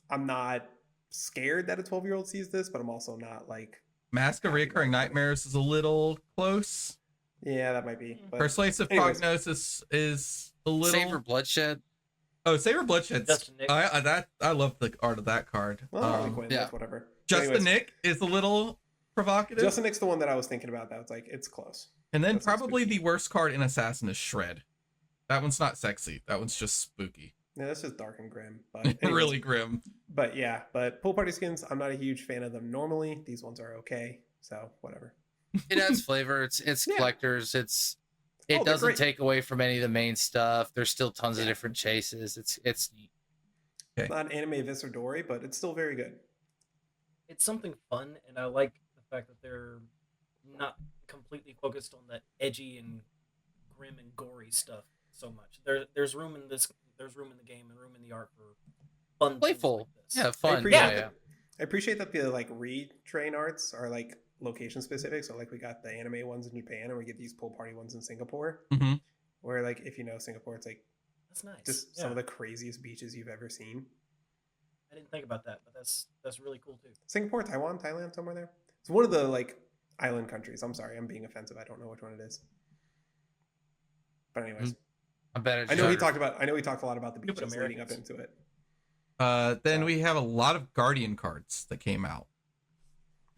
I'm not scared that a 12-year-old sees this, but I'm also not like, Mask of Reoccurring Nightmares is a little close. yeah, that might be. But Persuasive anyways. Prognosis is a little. Saber Bloodshed. Oh, Saber Bloodshed's. Justin Nick. I love the art of that card. well, Harley Quinn, yeah. that's whatever. But Justin anyways, Nick is a little provocative. Justin Nick's the one that I was thinking about. That was like it's close. and then that sounds probably spooky. the worst card in Assassin is Shred. That one's not sexy. That one's just spooky. Yeah, that's just dark and grim. But anyways, Really grim. But yeah, but pool party skins, I'm not a huge fan of them normally. These ones are okay, so whatever. It adds flavor. It's Yeah. collectors. It they're doesn't great. take away from any of the main stuff. There's still tons of different chases. It's neat. Okay. Not anime Vis or Dory, but it's still very good. It's something fun, and I like the fact that they're not completely focused on that edgy and grim and gory stuff so much. There's room in this. There's room in the game and room in the art for fun, things Playful. like this. Yeah, fun. appreciate Yeah, that. yeah. I appreciate that the like retrain arts are like location specific. So like we got the anime ones in Japan, and we get these pool party ones in Singapore. hmm Where like if you know Singapore, it's like That's nice. just Yeah. some of the craziest beaches you've ever seen. I didn't think about that, but that's really cool too. Singapore, Taiwan, Thailand, somewhere there. It's one of the like island countries. I'm sorry, I'm being offensive. I don't know which one it is. But anyways, I bet it's I know he harder. talked a lot about the Stupid beaches leading up Americans. into it. Then So- we have a lot of Guardian cards that came out.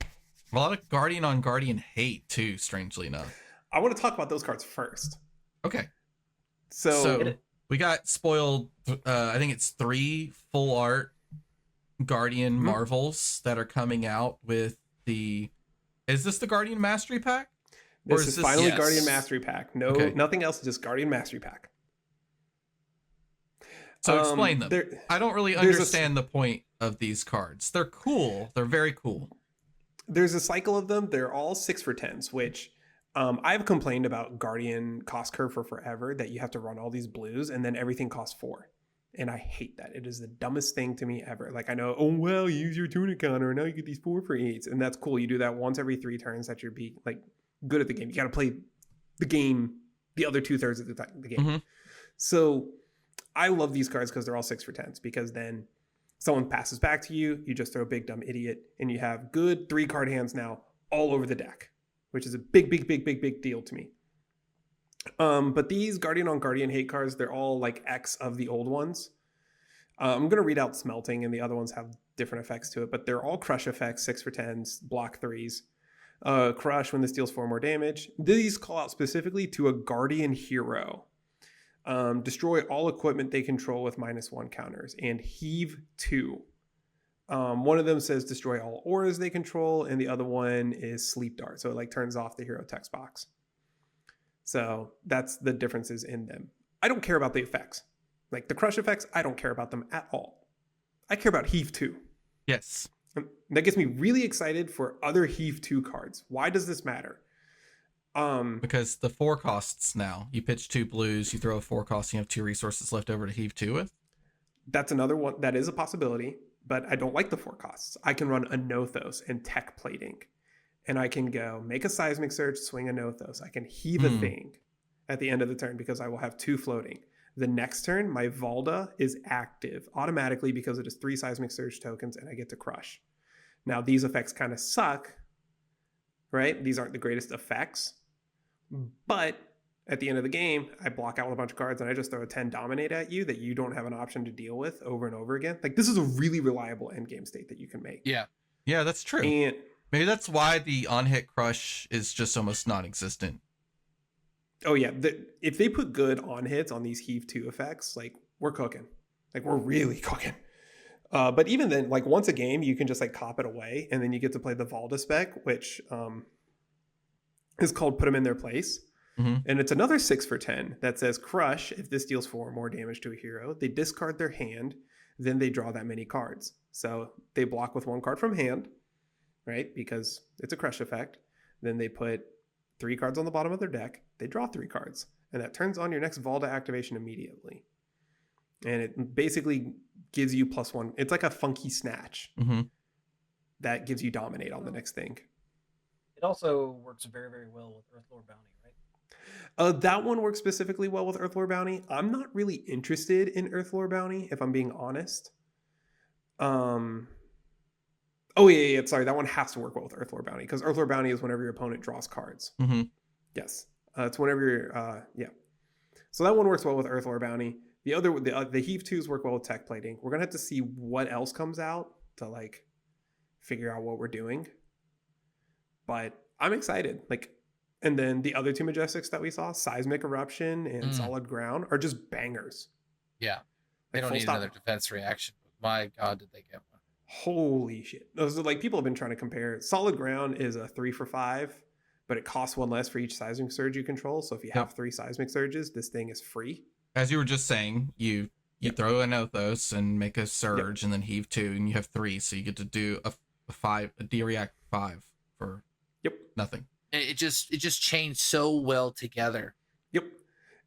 A lot of Guardian on Guardian hate too, strangely enough. I want to talk about those cards first. Okay. So, Hit it. We got spoiled. I think it's 3 full art Guardian Mhm. Marvels that are coming out with the. Is this the Guardian Mastery Pack? or this is is this- finally Yes. Guardian Mastery Pack. No, Okay. nothing else, just Guardian Mastery Pack. So explain them. there- I don't really there's a s- understand the point of these cards. They're cool. They're very cool. There's a cycle of them. They're all 6 for 10s, which I've complained about Guardian cost curve for forever, that you have to run all these blues and then everything costs 4. And I hate that. It is the dumbest thing to me ever. Like I know, oh well, you use your tuna counter and now you get these 4 for 8s. And that's cool. You do that once every 3 turns that you're like good at the game. You got to play the game the other 2/3 of the game. Mhm. So I love these cards because they're all 6 for 10s, because then someone passes back to you, you just throw a big dumb idiot, and you have good 3 card hands now all over the deck, which is a big deal to me. But these Guardian on Guardian hate cards, they're all like X of the old ones. I'm going to read out Smelting, and the other ones have different effects to it, but they're all crush effects, 6 for 10s, block 3s. Crush when this deals 4 more damage. These call out specifically to a Guardian hero. Destroy all equipment they control with -1 counters, and heave 2. One of them says destroy all auras they control, and the other one is sleep dart, so it like turns off the hero text box. So that's the differences in them. I don't care about the effects. Like the crush effects, I don't care about them at all. I care about heave 2. Yes. And that gets me really excited for other heave 2 cards. Why does this matter? Because the 4 costs now. You pitch 2 blues, you throw a 4 cost, and you have 2 resources left over to heave 2 with. That's another one. That is a possibility, but I don't like the 4 costs. I can run a Nothos and tech plating, and I can go make a seismic surge, swing a Nothos. I can heave a thing at the end of the turn because I will have 2 floating. The next turn, my Valda is active automatically because it is 3 seismic surge tokens, and I get to crush. Now, these effects kind of suck, right? These aren't the greatest effects, but at the end of the game, I block out with a bunch of cards, and I just throw a 10 dominate at you that you don't have an option to deal with over and over again. Like, this is a really reliable endgame state that you can make. Yeah, that's true. And maybe that's why the on-hit crush is just almost non-existent. oh yeah, if they put good on hits on these heave 2 effects, like we're cooking. Like we're really cooking. But even then, like once a game, you can just like cop it away, and then you get to play the Valda spec, which is called Put Them in Their Place. And it's another 6 for 10 that says crush. If this deals 4 more damage to a hero, they discard their hand, then they draw that many cards. So they block with 1 card from hand, right? Because it's a crush effect. Then they put 3 cards on the bottom of their deck. They draw 3 cards, and that turns on your next Valda activation immediately. And it basically gives you +1. It's like a funky snatch that gives you dominate on the next thing. It also works very, very well with Earthlore Bounty, right? That one works specifically well with Earthlore Bounty. I'm not really interested in Earthlore Bounty, if I'm being honest. Oh, yeah, sorry. That one has to work well with Earthlore Bounty, because Earthlore Bounty is whenever your opponent draws cards. Yes. It's whenever you're, yeah. So that one works well with Earthlore Bounty. The Heave 2s work well with tech plating. We're going to have to see what else comes out to, like, figure out what we're doing. But I'm excited. Like, and then the other 2 Majestics that we saw, Seismic Eruption and Solid Ground, are just bangers. Yeah. They don't need another defense reaction. My God, did they get one? Holy shit. Those are like, people have been trying to compare. Solid Ground is a 3 for 5, but it costs 1 less for each Seismic Surge you control. So if you have 3 Seismic Surges, this thing is free. As you were just saying, you throw a Nothos and make a Surge and then heave 2, and you have 3. So you get to do a D-React 5 for nothing. It just changed so well together. Yep.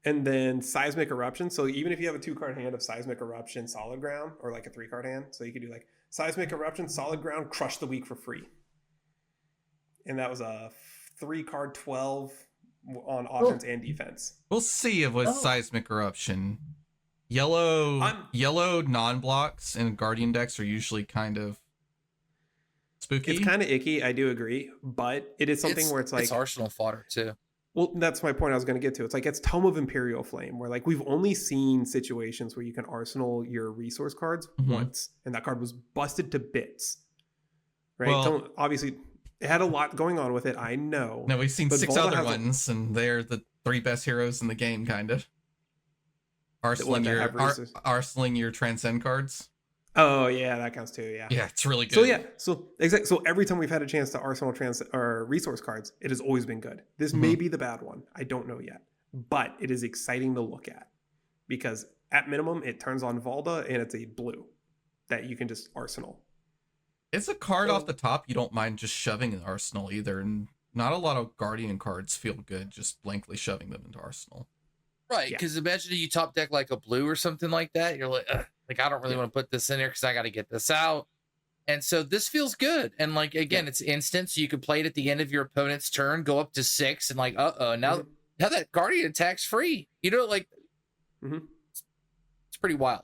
And then Seismic Eruption. So even if you have a 2-card hand of Seismic Eruption, Solid Ground, or like a 3-card hand, so you could do like Seismic Eruption, Solid Ground, Crush the Weak for free. And that was a 3-card 12 on offense and defense. We'll see if with Seismic Eruption. Yellow non-blocks and Guardian decks are usually kind of spooky. It's kind of icky, I do agree, but it is something where it's like... It's Arsenal fodder, too. Well, that's my point I was going to get to. It's like, it's Tome of Imperial Flame, where like we've only seen situations where you can arsenal your resource cards once, and that card was busted to bits. Right? Well, obviously, it had a lot going on with it, I know. No, we've seen 6 other ones, and they're the 3 best heroes in the game, kind of. Arsenaling your Transcend cards. Oh yeah, that counts too. Yeah. Yeah, it's really good. So every time we've had a chance to arsenal or resource cards, it has always been good. This may be the bad one. I don't know yet, but it is exciting to look at because at minimum it turns on Valda and it's a blue that you can just arsenal. It's a card off the top you don't mind just shoving in Arsenal either, and not a lot of Guardian cards feel good just blankly shoving them into Arsenal. Right, because imagine you top deck like a blue or something like that. You're like, I don't really want to put this in there because I got to get this out. And so this feels good. And like, again, it's instant. So you can play it at the end of your opponent's turn, go up to 6 and like, now that Guardian attack's free. You know, like, it's pretty wild.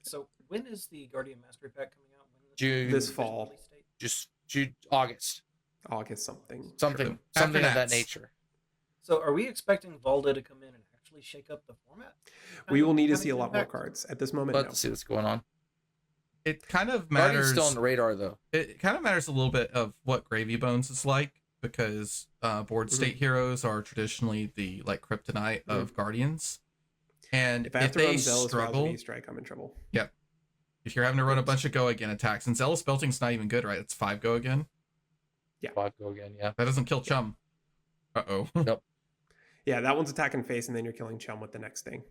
So when is the Guardian Mastery Pack coming out? June. This fall. Just June, August. August something. Something of that nature. So are we expecting Valda to come in and actually shake up the format? We will need to Have see a any lot more impact? cards. At this moment, Love no. to see what's going on. It kind of Guardian's matters. still on the radar though. It kind of matters a little bit of what Gravy Bones is like, because board state heroes are traditionally the like kryptonite of Guardians, and If I have to they run Zealous struggle, Rousey Strike, I'm in trouble. yep. If you're having to run a bunch of go again attacks, and Zealous Belting's not even good, right? It's 5 go again. Yeah. 5 go again, yeah. That doesn't kill Chum. Uh-oh. Nope. Yeah, that one's attacking face, and then you're killing Chum with the next thing.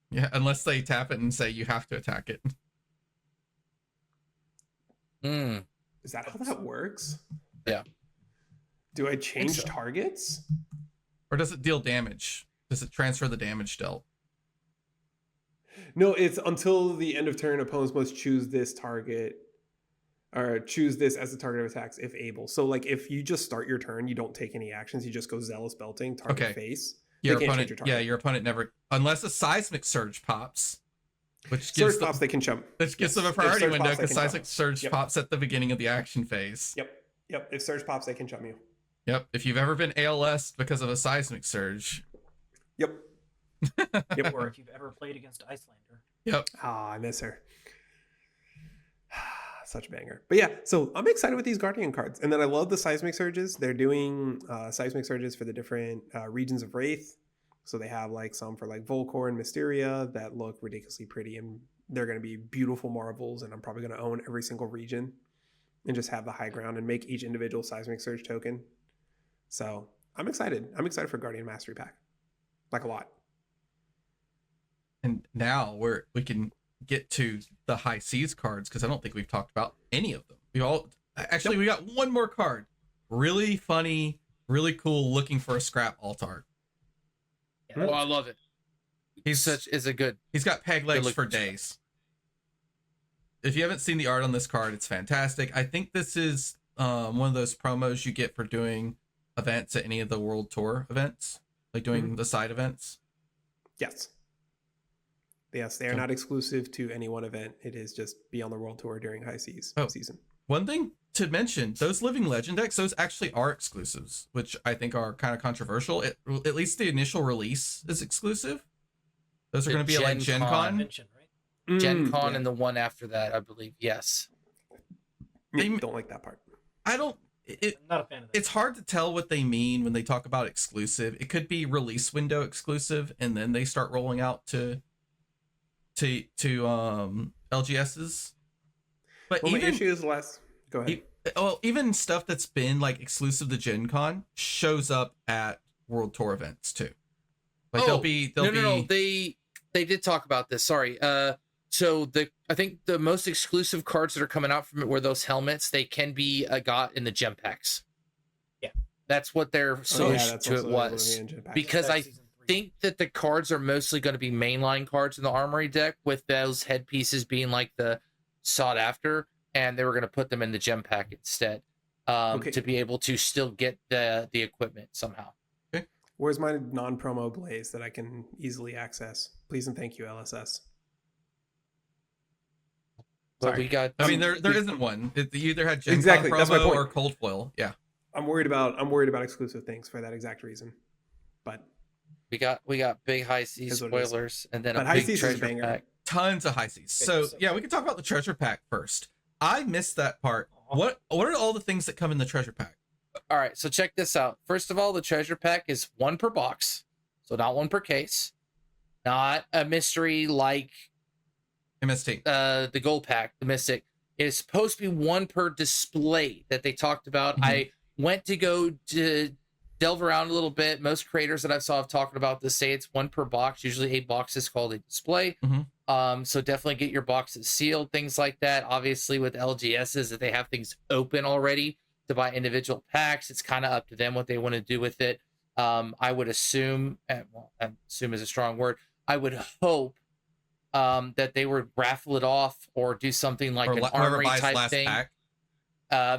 Yeah, unless they tap it and say you have to attack it. Is that how that works? Yeah. Do I change so. targets? Or does it deal damage? Does it transfer the damage dealt? No, it's until the end of turn, opponents must choose this target or choose this as the target of attacks if able. So like if you just start your turn, you don't take any actions, you just go Zealous Belting, target face. Your they can't opponent, change your target. your opponent never, unless a seismic surge pops, which Surge gives pops, they can chump. which gives Yes. them a If priority surge window pops, they because can seismic chump. surge Yep. pops at the beginning of the action phase. Yep. If Surge pops, they can chump you. Yep. If you've ever been ALS because of a seismic surge. Yep. Yep. Or if you've ever played against Icelander. Yep. Ah, I miss her. Such a banger. But yeah, so I'm excited with these Guardian cards. And then I love the Seismic Surges. They're doing Seismic Surges for the different regions of Wraith. So they have like some for like Volcor and Mysteria that look ridiculously pretty. And they're going to be beautiful marvels. And I'm probably going to own every single region and just have the high ground and make each individual Seismic Surge token. So I'm excited. I'm excited for Guardian Mastery Pack. Like a lot. And now we can get to the high seas cards, because I don't think we've talked about any of them. We got one more card. Really funny, really cool, looking for a scrap altar. Oh, I love it. He's got peg legs look- for days. If you haven't seen the art on this card, it's fantastic. I think this is one of those promos you get for doing events at any of the World Tour events, like doing the side events. Yes. Yes, they are not exclusive to any one event. It is just be on the World Tour during high seas season. One thing to mention, those Living Legend decks, those actually are exclusives, which I think are kind of controversial. At least the initial release is exclusive. Those are going to be like Gen Con. Convention, right? Gen Con and the one after that, I believe. Yes. They don't like that part. I don't. I'm not a fan of that. It's hard to tell what they mean when they talk about exclusive. It could be release window exclusive, and then they start rolling out to LGSs. But Well, even my issue is less. Go ahead. even stuff that's been like exclusive to Gen Con shows up at World Tour events too. Like they'll be They did talk about this. Sorry. So I think the most exclusive cards that are coming out from it were those helmets. They can be got in the gem packs. Yeah, that's what their solution to it was. Because I think that the cards are mostly going to be mainline cards in the Armory deck, with those headpieces being like the sought after, and they were going to put them in the gem pack instead, to be able to still get the equipment somehow. Okay. Where's my non-promo Blaze that I can easily access? Please and thank you, LSS. But we got. I mean, there isn't one. You either had Gen Exactly, Con that's my promo point. or Cold Foil. Yeah. I'm worried about exclusive things for that exact reason. But we got big high seas spoilers, and then but a high big seas is treasure banger. pack. Tons of high seas. So yeah, we can talk about the treasure pack first. I missed that part. What are all the things that come in the treasure pack? All right, so check this out. First of all, the treasure pack is 1 per box, so not 1 per case. Not a mystery like MST. The gold pack, the Mystic. It is supposed to be 1 per display that they talked about. I went to go to delve around a little bit. Most creators that I saw have talked about this say it's 1 per box. Usually a box is called a display. So definitely get your boxes sealed, things like that. Obviously with LGSs, if they have things open already to buy individual packs, it's kind of up to them what they want to do with it. I would assume, assume is a strong word. I would hope that they would raffle it off or do something like an armory type thing.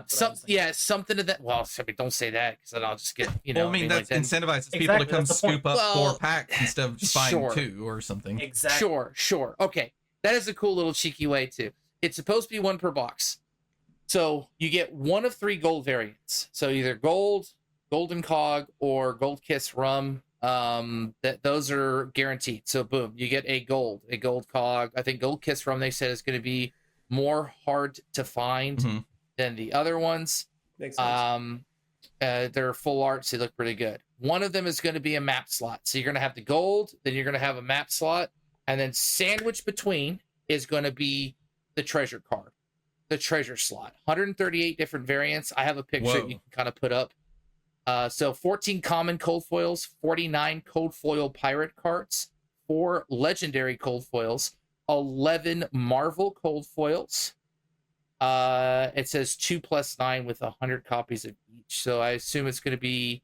Something to that. Well, I mean, don't say that because then I'll just get Well, I mean, that incentivizes people to come scoop up 4 packs instead of just buying 2 or something. Exactly. Sure. Okay, that is a cool little cheeky way too. It's supposed to be 1 per box, so you get 1 of 3 gold variants. So either gold, Golden Cog or Gold Kiss Rum. That those are guaranteed. So boom, you get a gold Cog. I think Gold Kiss Rum, they said, is going to be more hard to find than the other ones. Makes sense. They're full arts. They look really good. One of them is going to be a map slot. So you're going to have the gold, then you're going to have a map slot, and then sandwiched between is going to be the treasure card, the treasure slot. 138 different variants. I have a picture that you can kind of put up. So 14 common cold foils, 49 cold foil pirate cards, 4 legendary cold foils, 11 Marvel cold foils. It says 2 + 9 with 100 copies of each. So I assume it's going to be,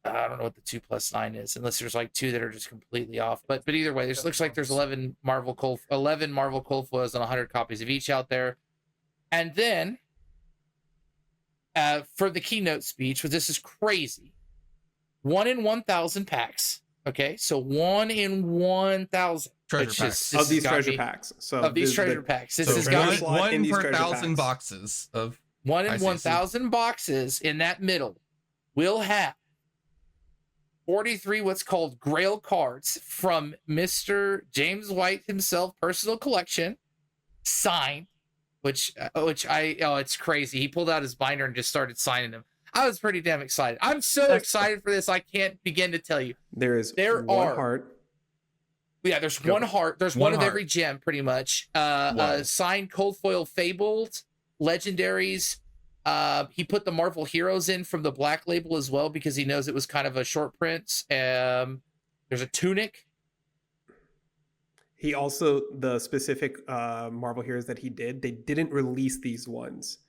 I don't know what the 2 + 9 is, unless there's like 2 that are just completely off. But either way, looks like there's 11 Marvel cold foils and 100 copies of each out there. And then for the keynote speech, this is crazy. 1 in 1,000 packs. Okay, so 1 in 1,000 treasure packs of these treasure packs. So of these treasure packs, this so has got one per 1,000 boxes of 1 in 1,000 boxes. In that middle, will have 43 what's called Grail cards from Mr. James White himself, personal collection, signed. Which it's crazy. He pulled out his binder and just started signing them. I was pretty damn excited. I'm so excited for this. I can't begin to tell you. There are heart. Yeah, there's one heart. There's one of every gem, pretty much. Signed cold foil fabled legendaries. He put the Marvel Heroes in from the Black Label as well because he knows it was kind of a short print. There's a tunic. He also, the specific Marvel Heroes that he did, they didn't release these ones.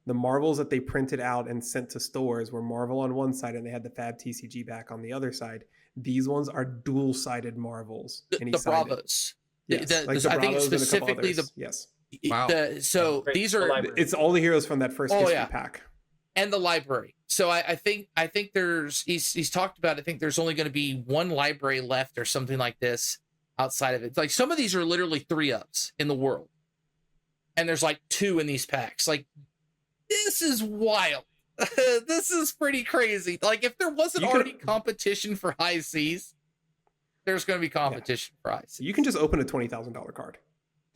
The Marvels that they printed out and sent to stores were Marvel on one side and they had the Fab TCG back on the other side. These ones are dual-sided Marvels. The Bravos. Yes. I think specifically yes. Wow. These are... It's all the heroes from that first history pack. And the library. So I think there's... He's talked about, I think there's only going to be one library left or something like this outside of it. Like some of these are literally 3-ups in the world. And there's like 2 in these packs. Like, this is wild. This is pretty crazy. Like, if there wasn't already competition for high Cs, there's going to be competition for high Cs. You can just open a $20,000 card.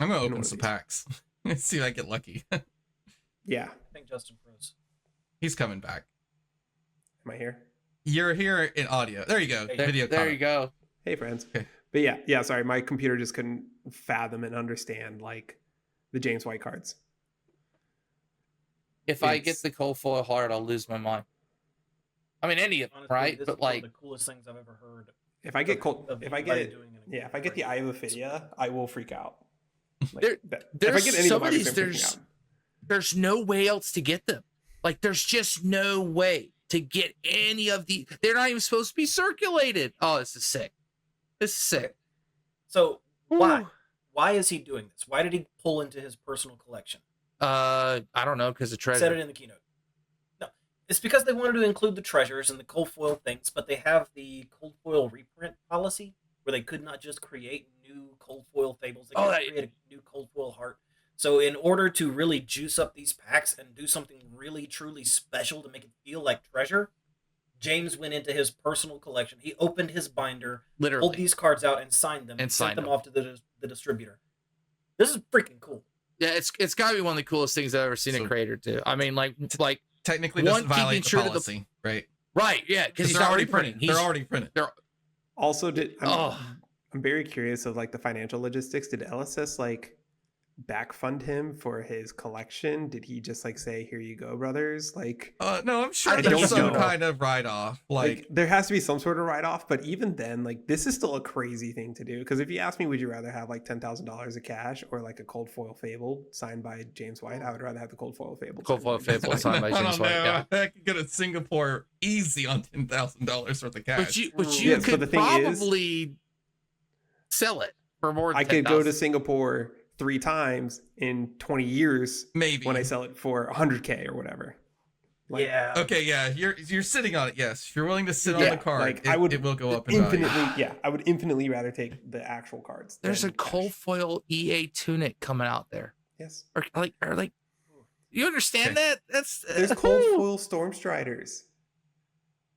I'm going to open some packs. Let's see if I get lucky. Yeah. I think Justin froze. He's coming back. Am I here? You're here in audio. There you go. There you go. Hey, friends. Okay. But yeah, sorry. My computer just couldn't fathom and understand, like, the James White cards. If I get the cold foil heart, I'll lose my mind. I mean, any of them, right? But like the coolest things I've ever heard. If I get the Eye of Ophidia, I will freak out. Like, if I get any some of these, there's no way else to get them. Like, there's just no way to get any of the. They're not even supposed to be circulated. Oh, this is sick. This is sick. So why is he doing this? Why did he pull into his personal collection? I don't know, because the treasure. Said it in the keynote. No, it's because they wanted to include the treasures and the cold foil things, but they have the cold foil reprint policy where they could not just create new cold foil fables. They could create a new cold foil heart. So in order to really juice up these packs and do something really truly special to make it feel like treasure, James went into his personal collection. He opened his binder, literally pulled these cards out and signed them, and sent them off to the distributor. This is freaking cool. Yeah, it's got to be one of the coolest things I've ever seen a creator do. I mean, like technically doesn't violate the policy, right? Right, yeah, because he's already printed. They're already printed. I'm very curious of like the financial logistics. Did LSS like back fund him for his collection? Did he just like say, "Here you go, brothers"? Like, no, I'm sure there's some kind of write-off. Like, there has to be some sort of write-off. But even then, like, this is still a crazy thing to do. Because if you ask me, would you rather have like $10,000 of cash or like a cold foil fable signed by James White? I would rather have the cold foil fable. Cold foil fable signed by James White. Yeah. I could go to Singapore easy on $10,000 worth of cash. But you could probably sell it for more than I could go to Singapore 3 times in 20 years, maybe, when I sell it for $100K or whatever. Like, yeah. Okay. Yeah. You're sitting on it. Yes. If you're willing to sit on the card, like, it will go up in infinitely. value. Yeah. I would infinitely rather take the actual cards. There's a cold foil EA tunic coming out there. Yes. Or like You understand Okay. that? That's There's cold foil storm striders.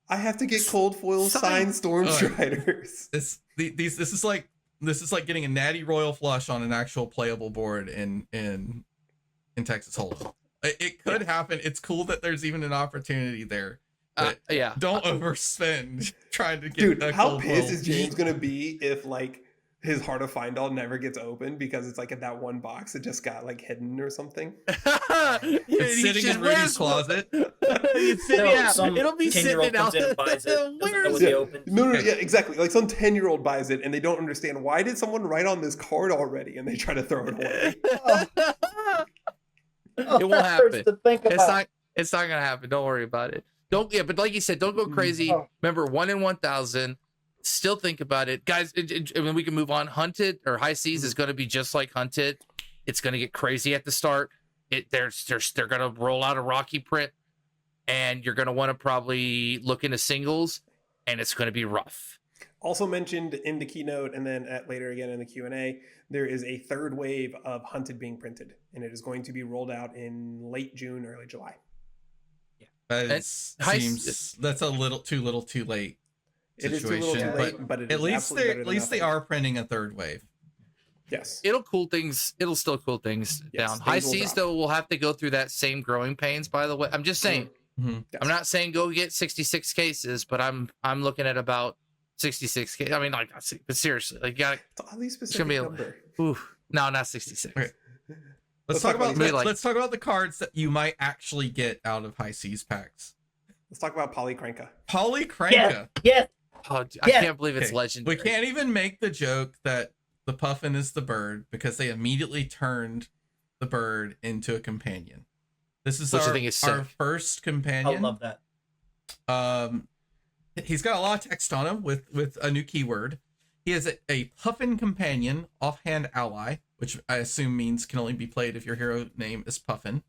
I have to get cold foil signed storm striders. This is like getting a Natty Royal flush on an actual playable board in Texas Hold'em. It could happen. It's cool that there's even an opportunity there. But yeah. Don't overspend trying to get. Dude, a how cold pissed foil. is James gonna be if like his Heart of Findall never gets opened because it's like in that one box that just got like hidden or something? It's sitting in Rudy's closet. It'll be 10-year-old sitting out. comes in and buys it. Doesn't know Where what is they Yeah. opened. No, yeah, exactly. Like some 10-year-old buys it and they don't understand why did someone write on this card already and they try to throw it away. It won't happen. To think about. It's not gonna happen. Don't worry about it. But like you said, don't go crazy. Remember, 1 in 1,000. Still think about it, guys. I mean, we can move on. Hunted or High Seas is going to be just like Hunted. It's going to get crazy at the start. They're going to roll out a Rocky print, and you're going to want to probably look into singles, and it's going to be rough. Also mentioned in the keynote and then later again in the Q&A, there is a third wave of Hunted being printed, and it is going to be rolled out in late June, early July. That seems that's a little too late. It is too little too late, but it at is least they are printing a third wave. Yes. It'll still cool things down. High Seas though will have to go through that same growing pains. By the way, I'm just saying. Mm-hmm. Yes. I'm not saying go get 66 cases, but I'm looking at about 66 cases. I mean, like, but seriously, like, you got Oddly specific number. no, not 66. Okay. Let's talk about the cards that you might actually get out of High Seas packs. Let's talk about Polycranka. Polycranka. Yes. Oh, I can't believe it's legendary. We can't even make the joke that the puffin is the bird because they immediately turned the bird into a companion. This is our first companion. I love that. He's got a lot of text on him with a new keyword. He is a puffin companion, offhand ally, which I assume means can only be played if your hero name is Puffin.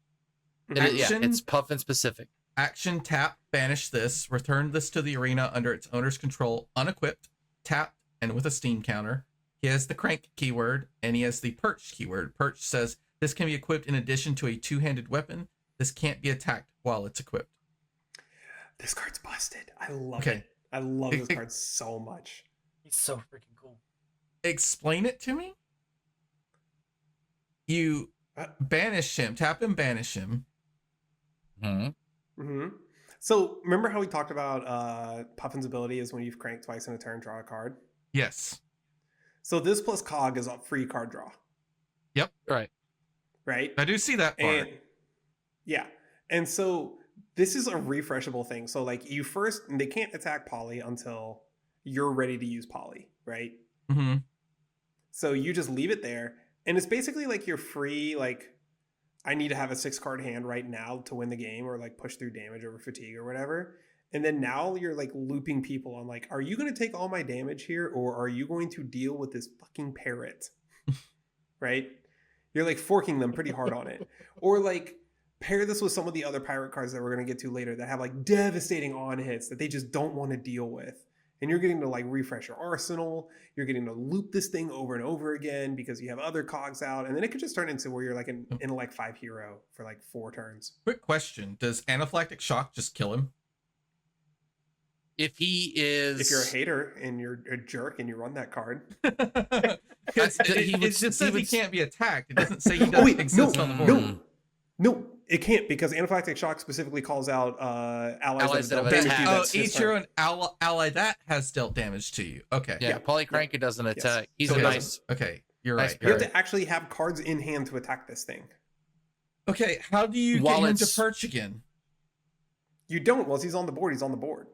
It's Puffin specific. Action, tap, banish this, return this to the arena under its owner's control, unequipped, tapped, and with a steam counter. He has the crank keyword, and he has the perch keyword. Perch says this can be equipped in addition to a two-handed weapon. This can't be attacked while it's equipped. This card's busted. I love it. I love this card so much. He's so freaking cool. Explain it to me. You banish him, tap and banish him. So remember how we talked about Puffin's ability is when you've cranked twice in a turn, draw a card? Yes. So this plus Cog is a free card draw. Yep. Right. I do see that part. And, yeah. And so this is a refreshable thing. So like they can't attack Poly until you're ready to use Poly, right? Mm-hmm. So you just leave it there. And it's basically like you're free, like, I need to have a 6-card hand right now to win the game or like push through damage over fatigue or whatever. And then now you're like looping people on like, are you going to take all my damage here or are you going to deal with this fucking parrot? Right? You're like forking them pretty hard on it. Or like pair this with some of the other pirate cards that we're going to get to later that have like devastating on hits that they just don't want to deal with. And you're getting to like refresh your arsenal. You're getting to loop this thing over and over again because you have other cogs out. And then it could just turn into where you're like an intellect 5 hero for like 4 turns. Quick question. Does anaphylactic shock just kill him? If you're a hater and you're a jerk and you run that card. It just says he can't be attacked. It doesn't say he doesn't exist on the board. No, it can't because anaphylactic shock specifically calls out allies that have damage damage. you. Each hero ally that has dealt damage to you. Okay. Yeah, Polycranka doesn't attack. He's so a nice. Okay, you're nice right. You have to actually have cards in hand to attack this thing. Okay, how do you get him to perch again? You don't. Once he's on the board, he's on the board.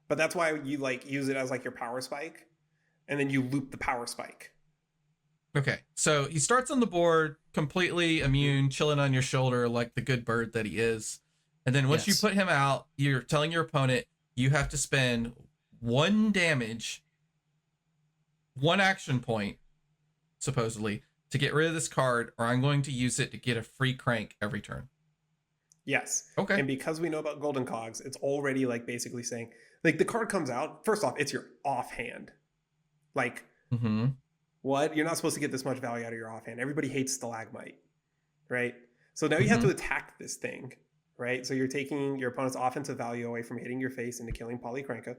But that's why you like use it as like your power spike, and then you loop the power spike. Okay, so he starts on the board completely immune, chilling on your shoulder like the good bird that he is. And then once you put him out, you're telling your opponent you have to spend 1 damage, 1 action point, supposedly, to get rid of this card, or I'm going to use it to get a free crank every turn. Yes. Okay. And because we know about golden cogs, it's already like basically saying, like the card comes out, first off, it's your offhand. Like, what? You're not supposed to get this much value out of your offhand. Everybody hates stalagmite, right? So now you have to attack this thing, right? So you're taking your opponent's offensive value away from hitting your face into killing Polycranka,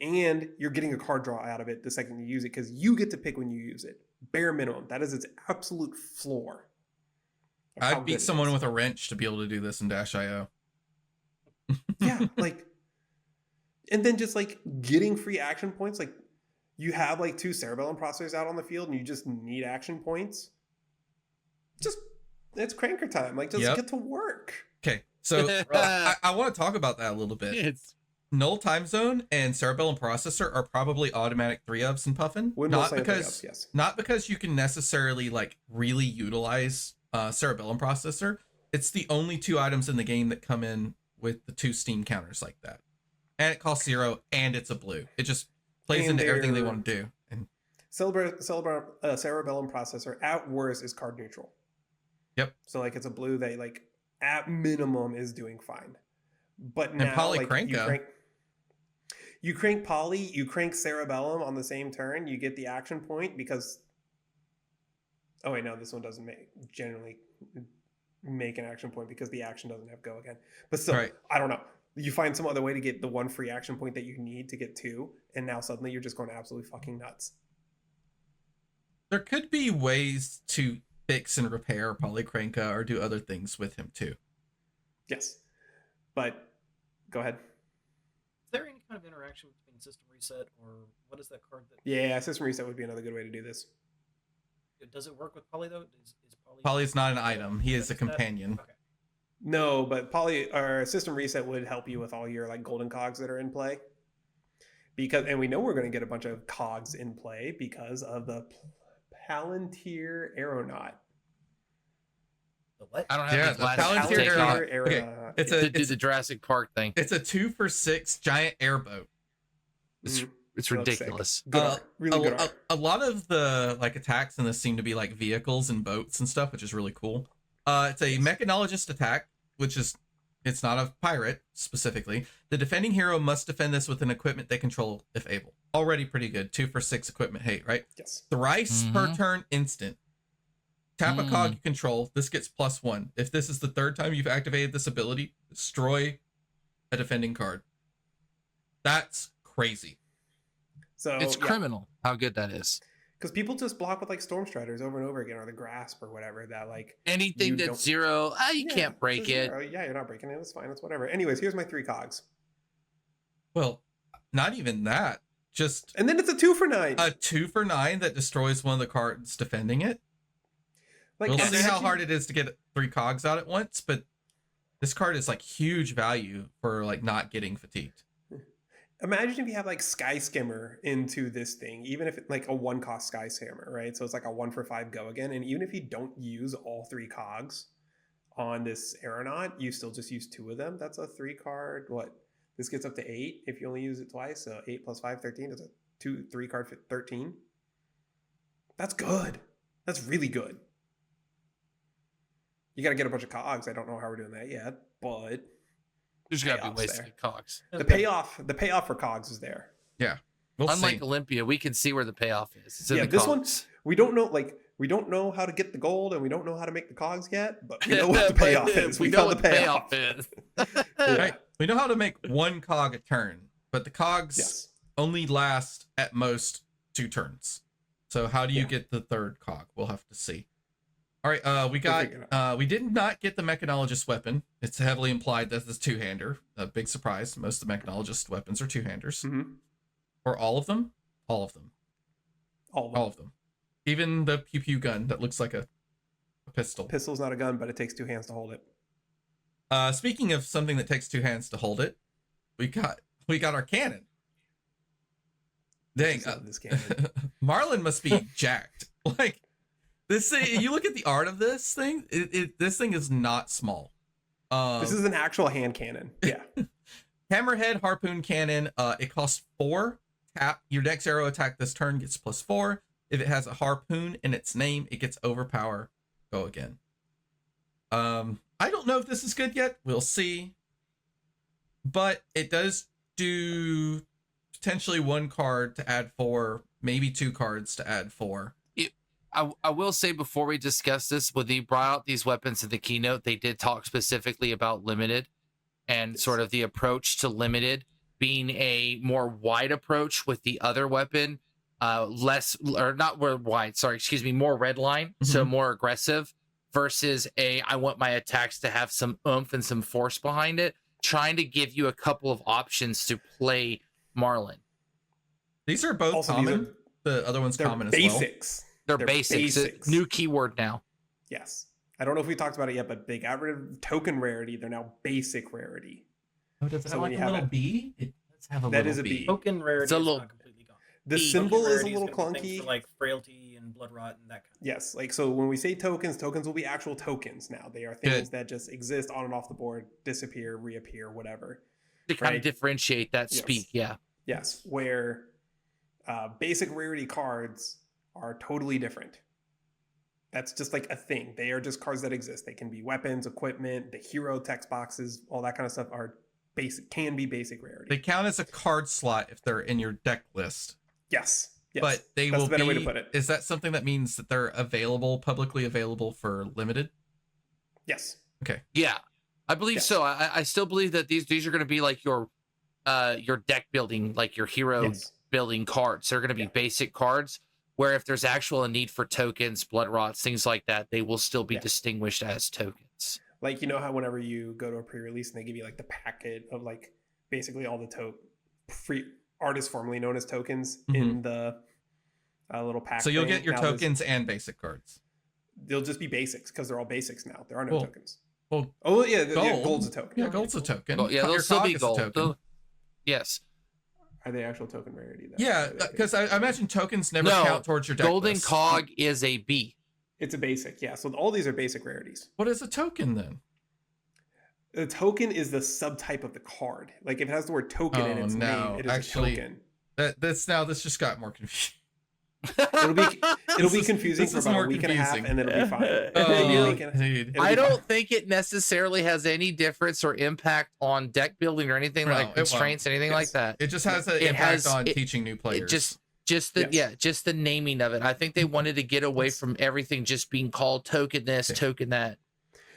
and you're getting a card draw out of it the second you use it because you get to pick when you use it. Bare minimum. That is its absolute floor. I'd beat someone with a wrench to be able to do this in Dash.io. Yeah, like, and then just like getting free action points. Like, you have like 2 Cerebellum processors out on the field and you just need action points. Just, it's cranker time. Like, just get to work. Okay, so I want to talk about that a little bit. Null Time Zone and Cerebellum Processor are probably automatic 3-ofs in Puffin. Not because you can necessarily like really utilize Cerebellum Processor. It's the only 2 items in the game that come in with the 2 Steam counters like that. And it costs 0 and it's a blue. It just plays into everything they want to do. And Cerebellum Processor at worst is card neutral. Yep. So like it's a blue that like at minimum is doing fine. But now Polycranka, like, you crank Poly, you crank Cerebellum on the same turn, you get the action point because oh wait, no, this one doesn't generally make an action point because the action doesn't have go again. But still, right. I don't know. You find some other way to get the 1 free action point that you need to get 2, and now suddenly you're just going absolutely fucking nuts. There could be ways to fix and repair Polycranka or do other things with him too. Yes. But go ahead. Is there any kind of interaction between System Reset or what is that card that... Yeah, System Reset would be another good way to do this. Does it work with Poly though? Poly's not an item. He is a companion. Okay. No, but Poly or System Reset would help you with all your like golden cogs that are in play. And we know we're going to get a bunch of cogs in play because of the Palantir Aeronaut. The what? I don't have the Palantir Aeronaut. It's to do the Jurassic Park thing. It's a 2-for-6 giant airboat. It's ridiculous. Really good art. A lot of the like attacks in this seem to be like vehicles and boats and stuff, which is really cool. It's a mechanologist attack, which is it's not a pirate specifically. The defending hero must defend this with an equipment they control if able. Already pretty good. 2-for-6 equipment hate, right? Yes. Thrice per turn instant. Tap a cog you control. This gets +1. If this is the 3rd time you've activated this ability, destroy a defending card. That's crazy. So it's criminal how good that is. Because people just block with like Storm Striders over and over again, or the Grasp or whatever. That like anything that's 0, you can't break it. Yeah, you're not breaking it. It's fine. It's whatever. Anyways, here's my 3 cogs. Well, not even that. And then it's a 2-for-9. A 2-for-9 that destroys one of the cards defending it. Like, we'll see how hard it is to get 3 cogs out at once, but this card is like huge value for like not getting fatigued. Imagine if you have like Sky Skimmer into this thing, even if it's like a 1-cost Sky Skimmer, right? So it's like a 1-for-5 go again. And even if you don't use all 3 cogs on this Aeronaut, you still just use 2 of them. That's a 3-card. What? This gets up to 8 if you only use it twice. So 8 + 5, 13. That's a 3-card 13. That's good. That's really good. You got to get a bunch of cogs. I don't know how we're doing that yet, but there's got to be ways to get cogs. The payoff for cogs is there. Yeah. Unlike Olympia, we can see where the payoff is. It's in the this cogs. one we don't know. Like we don't know how to get the gold, and we don't know how to make the cogs yet. But we know what the payoff is. We know what the payoff is. Right. We know how to make 1 cog a turn, but the cogs only last at most 2 turns. So how do you get the 3rd cog? We'll have to see. All right, we did not get the mechanologist weapon. It's heavily implied that it's 2-hander. A big surprise. Most of the mechanologist weapons are 2-handers. Mm-hmm. Or all of them? All of them. All of them. Even the pew pew gun that looks like a pistol. Pistol's not a gun, but it takes 2 hands to hold it. Speaking of something that takes 2 hands to hold it, we got our cannon. Dang, this cannon. Marlon must be jacked. Like this thing, you look at the art of this thing. This thing is not small. This is an actual hand cannon. Yeah. Hammerhead harpoon cannon. It costs 4. Tap your next arrow attack this turn gets +4. If it has a harpoon in its name, it gets overpower. Go again. I don't know if this is good yet. We'll see. But it does do potentially 1 card to add 4, maybe 2 cards to add 4. I will say before we discuss this, when they brought out these weapons in the keynote, they did talk specifically about limited and sort of the approach to limited being a more wide approach with the other weapon, less or not more wide. Sorry, excuse me, more red line, so more aggressive versus I want my attacks to have some oomph and some force behind it, trying to give you a couple of options to play Marlin. These are both Also, common. The other one's common basics. as well. They're basics. New keyword now. Yes. I don't know if we talked about it yet, but they got rid of token rarity. They're now basic rarity. Oh, does it have like a little B? It does have a that little is a B. B. Token rarity is not completely gone. The symbol is a little clunky. For like frailty and blood rot and that kind of thing. Yes, like so when we say tokens will be actual tokens now. They are things that just exist on and off the board, disappear, reappear, whatever. To kind of differentiate that speak, yeah. Yes, where basic rarity cards are totally different. That's just like a thing. They are just cards that exist. They can be weapons, equipment, the hero text boxes, all that kind of stuff are basic, can be basic rarity. They count as a card slot if they're in your deck list. Yes. But they That's will the better be, way to put it. Is that something that means that they're available, publicly available for limited? Yes. Okay. Yeah, I believe so. I still believe that these are going to be like your deck building, like your hero building cards. They're going to be basic cards where if there's actual a need for tokens, blood rots, things like that, they will still be distinguished as tokens. Like, you know how whenever you go to a pre-release and they give you like the packet of like basically all the free artists formerly known as tokens in the little pack. So you'll get your tokens and basic cards. They'll just be basics because they're all basics now. There are no tokens. Well, gold's a token. Yeah, gold's a token. Yeah, they'll still be gold. Yes. Are they actual token rarity though? Yeah, because I imagine tokens never count towards your deck golden list. cog is a B. It's a basic, yeah. So all these are basic rarities. What is a token then? The token is the subtype of the card. Like if it has the word token in its name, it is a token. This just got more confusing. It'll be confusing for about a week and a half, and then it'll be fine. I don't think it necessarily has any difference or impact on deck building or anything like constraints, anything like that. It just has an impact on teaching new players. Just the naming of it. I think they wanted to get away from everything just being called token this, token that.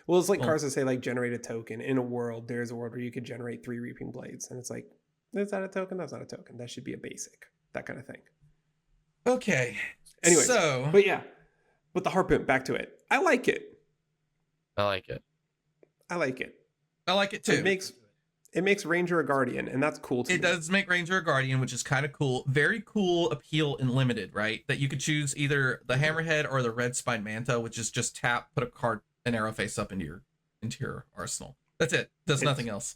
Well, it's like cards that say like generate a token. In a world, there's a world where you could generate 3 reaping blades, and it's like, is that a token? That's not a token. That should be a basic. That kind of thing. Okay. Anyway, but the harpoon, back to it. I like it. I like it. I like it. I like it too. It makes Ranger a Guardian, and that's cool too. It does make Ranger a Guardian, which is kind of cool. Very cool appeal in limited, right? That you could choose either the Hammerhead or the Red Spine Manta, which is just tap, put a card, an arrow face up into your arsenal. That's it. Does nothing else.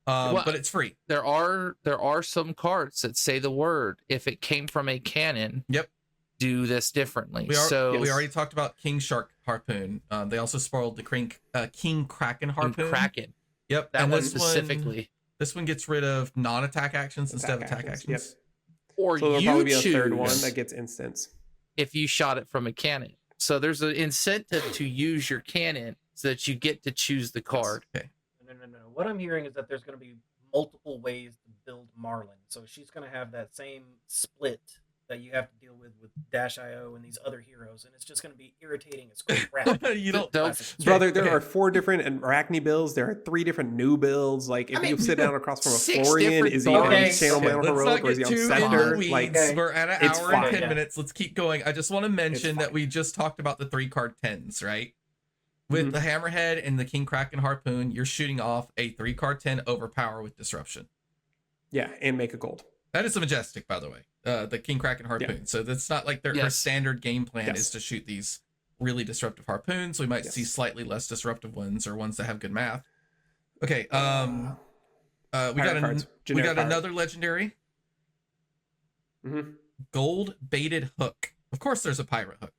But it's free. There are some cards that say the word if it came from a cannon. Yep. Do this differently. We already talked about King Shark Harpoon. They also spoiled the King Kraken Harpoon. King Kraken. Yep. That one specifically. This one gets rid of non-attack actions instead of attack actions. Yep. Or so there'll probably be a third one choose that gets instants if you shot it from a cannon. So there's an incentive to use your cannon so that you get to choose the card. Okay. No. What I'm hearing is that there's going to be multiple ways to build Marlin. So she's going to have that same split that you have to deal with Dash.io and these other heroes, and it's just going to be irritating as crap. You don't. Brother, there are 4 different Arachne builds. There are 3 different new builds. Like if you sit down across from a Florian, is he on Channel Man Heroic or is he on Scepter? Like we're at an hour and 10 minutes. Let's keep going. I just want to mention that we just talked about the 3-card 10s, right? With the Hammerhead and the King Kraken Harpoon, you're shooting off a 3-card 10 overpower with disruption. Yeah, and make a gold. That is a majestic, by the way. The King Kraken Harpoon. Yeah. So that's not like their standard game plan is to shoot these really disruptive harpoons. We might see slightly less disruptive ones or ones that have good math. Okay. We got another legendary. Gold baited hook. Of course, there's a pirate hook.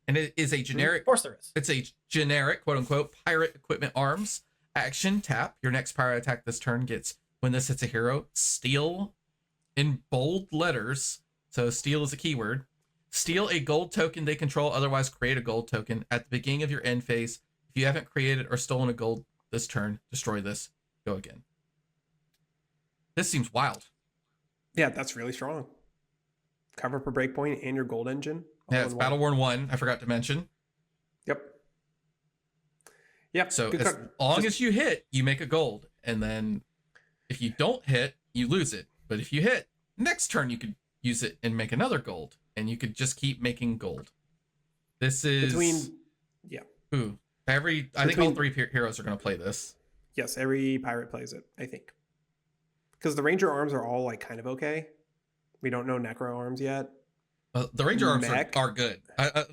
And it is a generic. Of course there is. It's a generic, quote unquote, pirate equipment arms. Action, tap. Your next pirate attack this turn gets, when this hits a hero, steal in bold letters. So steal is a keyword. Steal a gold token they control, otherwise create a gold token at the beginning of your end phase. If you haven't created or stolen a gold this turn, destroy this. Go again. This seems wild. Yeah, that's really strong. cover per breakpoint, and your gold engine. Yeah, it's Battle Worn 1. I forgot to mention. Yep. So as long as you hit, you make a gold. And then if you don't hit, you lose it. But if you hit, next turn you could use it and make another gold. And you could just keep making gold. This is... I think all 3 heroes are going to play this. Yes, every pirate plays it, I think. Because the Ranger arms are all like kind of okay. We don't know Necro arms yet. The Ranger arms are good.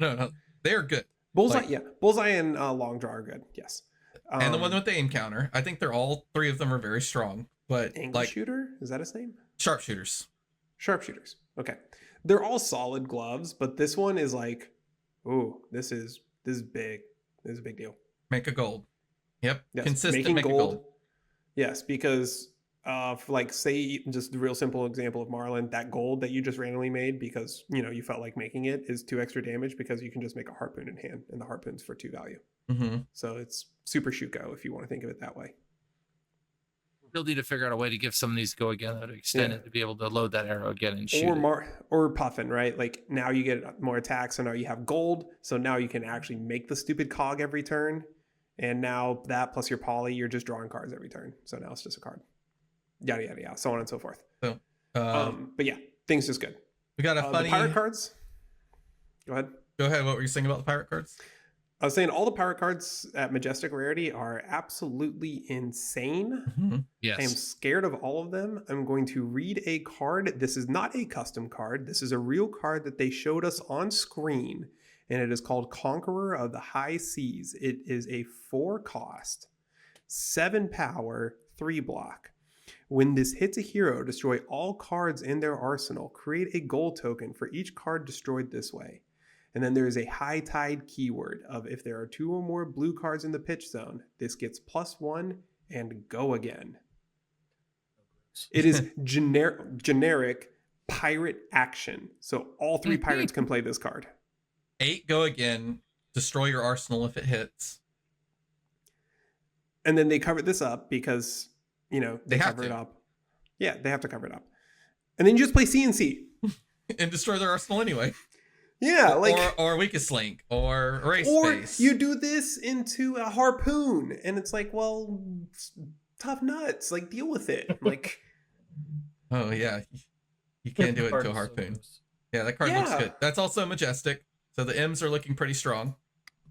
No, they're good. Bullseye, Bullseye and Long Draw are good, yes. And the one that they encounter, I think they're all 3 of them are very strong. But Angle Shooter? Is that his name? Sharpshooters. Sharpshooters. Okay. They're all solid gloves, but this one is like, ooh, this is big. This is a big deal. Make a gold. Yep. Yes. Consistent make a gold. Yes, because for like, say, just the real simple example of Marlin, that gold that you just randomly made because, you felt like making it is 2 extra damage because you can just make a harpoon in hand, and the harpoon's for 2 value. Mm-hmm. So it's super Shuko if you want to think of it that way. We'll need to figure out a way to give some of these go again, to extend it to be able to load that arrow again and shoot or Puffin, right? Like now you get more attacks, so now you have gold, so now you can actually make the stupid cog every turn, and now that plus your poly, you're just drawing cards every turn. So now it's just a card, yada yada yada, so on and so forth. So, but yeah, things just good. We got a funny the pirate cards. Go ahead. What were you saying about the pirate cards? I was saying all the pirate cards at Majestic Rarity are absolutely insane. Mm-hmm. Yes. I am scared of all of them. I'm going to read a card. This is not a custom card. This is a real card that they showed us on screen, and it is called Conqueror of the High Seas. It is a 4 cost, 7 power, 3 block. When this hits a hero, destroy all cards in their arsenal. Create a gold token for each card destroyed this way. And then there is a high tide keyword of if there are 2 or more blue cards in the pitch zone, this gets +1 and go again. It is generic pirate action. So all 3 pirates can play this card. 8 go again, destroy your arsenal if it hits. And then they covered this up because, they have cover to. it up. Yeah, they have to cover it up. And then you just play CNC. And destroy their arsenal anyway. Yeah, like or weakest link or race or space. you do this into a harpoon, and it's like, well, tough nuts. Like, deal with it. Like, oh yeah, you can't do it into a harpoon. Yeah, that card looks good. That's also Majestic, so the M's are looking pretty strong.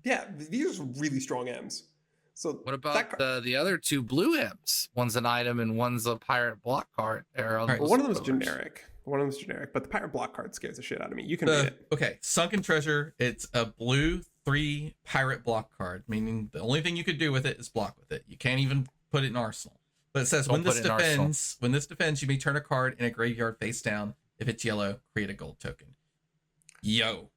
Yeah, these are really strong M's. So what about the other 2 blue M's? One's an item and one's a pirate block card. Well, one of them is generic. But the pirate block card scares the shit out of me. You can read it. Okay, Sunken Treasure. It's a blue 3 pirate block card, meaning the only thing you could do with it is block with it. You can't even put it in Arsenal. But it says when this defends, you may turn a card in a graveyard face down. If it's yellow, create a gold token. Yo.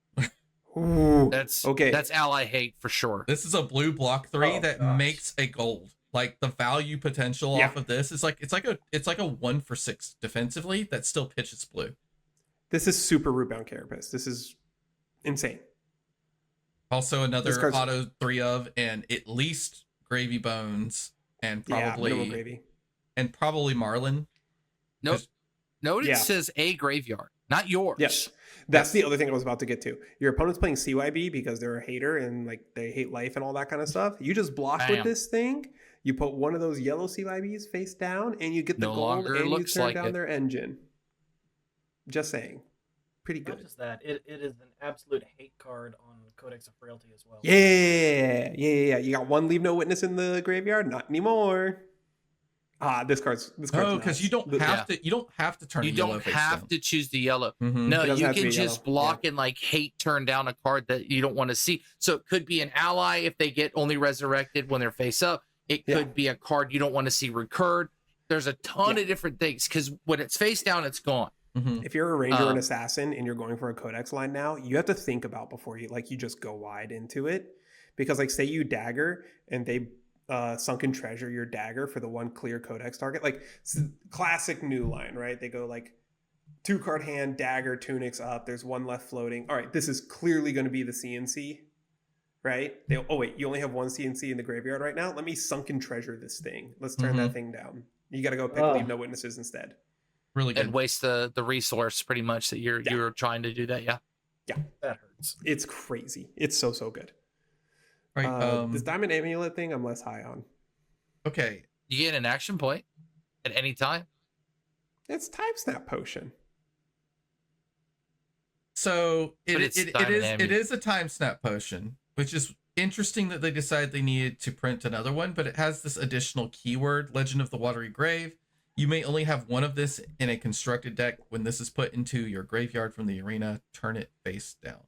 Ooh, that's okay. That's ally hate for sure. This is a blue block 3 that makes a gold. Like the value potential off of this is it's like a 1-for-6 defensively that still pitches blue. This is super Rootbound Carapace. This is insane. Also another auto 3 of and at least Gravy Bones and probably Gravy. And probably Marlin. Nope. It says a graveyard, not yours. Yes. That's the other thing I was about to get to. Your opponent's playing CYB because they're a hater and like they hate life and all that kind of stuff. You just block with this thing. You put one of those yellow CYBs face down and you get the gold and you turn down their engine. Just saying. Pretty good. Not just that, it is an absolute hate card on Codex of Frailty as well. Yeah. You got 1 leave no witness in the graveyard? Not anymore. This card's because you don't have to. You don't have to turn. You don't have to choose the yellow. Mm-hmm. No, you can just block and like hate turn down a card that you don't want to see. So it could be an ally if they get only resurrected when they're face up. It could be a card you don't want to see recurred. There's a ton of different things because when it's face down, it's gone. Mm-hmm. If you're a ranger or an assassin and you're going for a codex line now, you have to think about before you just go wide into it, because like say you dagger and they sunken treasure your dagger for the 1 clear codex target, like classic new line, right? They go like 2 card hand, dagger, tunics up. There's 1 left floating. All right, this is clearly going to be the CNC, right? You only have 1 CNC in the graveyard right now. Let me sunken treasure this thing. Let's turn that thing down. You got to go pick leave no witnesses instead. Really good. and waste the resource pretty much that you're trying to do that. Yeah. That hurts. It's crazy. It's so good. Right. This diamond amulet thing, I'm less high on. Okay. You get an action point at any time. It's time snap potion. So But it's it diamond is a time snap potion, which is interesting that they decided they needed to print another one, but it has this additional keyword, Legend of the Watery Grave. You may only have one of this in a constructed deck. When this is put into your graveyard from the arena, turn it face down.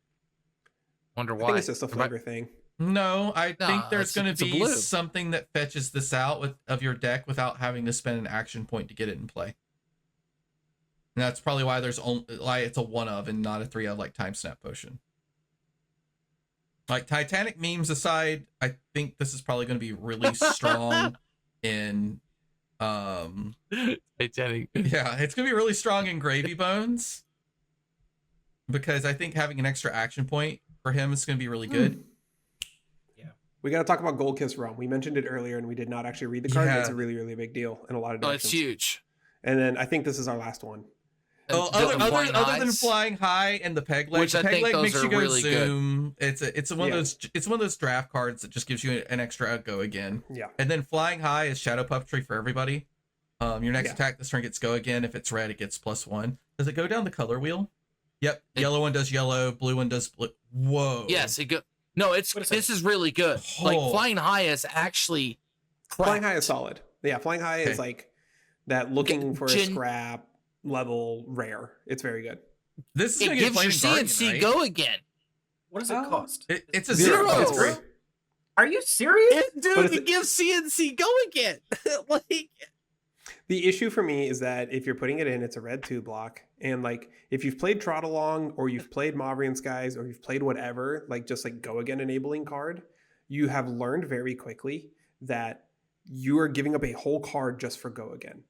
Wonder I why. think it's just a flavor thing. No, I think there's going it's to a be blue. something that fetches this out of your deck without having to spend an action point to get it in play. And that's probably why it's a 1 of and not a 3 of like Time Snap Potion. Like Titanic memes aside, I think this is probably going to be really strong in Titanic. yeah, it's going to be really strong in Gravy Bones, because I think having an extra action point for him is going to be really good. We got to talk about Gold Kiss Rum. We mentioned it earlier and we did not actually read the card. Yeah. It's a really, really big deal in a lot of Oh, directions. it's huge. And then I think this is our last one. Oh, other than flying high and the peg leg, Which the I peg think leg those makes are you go really good. zoom. It's one of those draft cards that just gives you an extra go again. Yeah. And then flying high is Shadow Puppetry for everybody. Your next Yeah. attack this turn gets go again. If it's red, it gets +1. Does it go down the color wheel? Yep. Yellow one does yellow. Blue one does blue. Whoa. Yes, it go. No, this is really good. Oh. Like flying high is actually Flying High is solid. Yeah, Flying High is like that looking for a Gen- scrap level rare. It's very good. This is It going to get gives played your in Guardian, CNC right? go again. What does it cost? It's a Zero. 0. It's free. Are you serious? Dude, But it's- it gives CNC go again. Like, The issue for me is that if you're putting it in, it's a red 2 block. And like if you've played Trot Along or you've played Mauvrion Skies or you've played whatever, like just like go again enabling card, you have learned very quickly that you are giving up a whole card just for go again.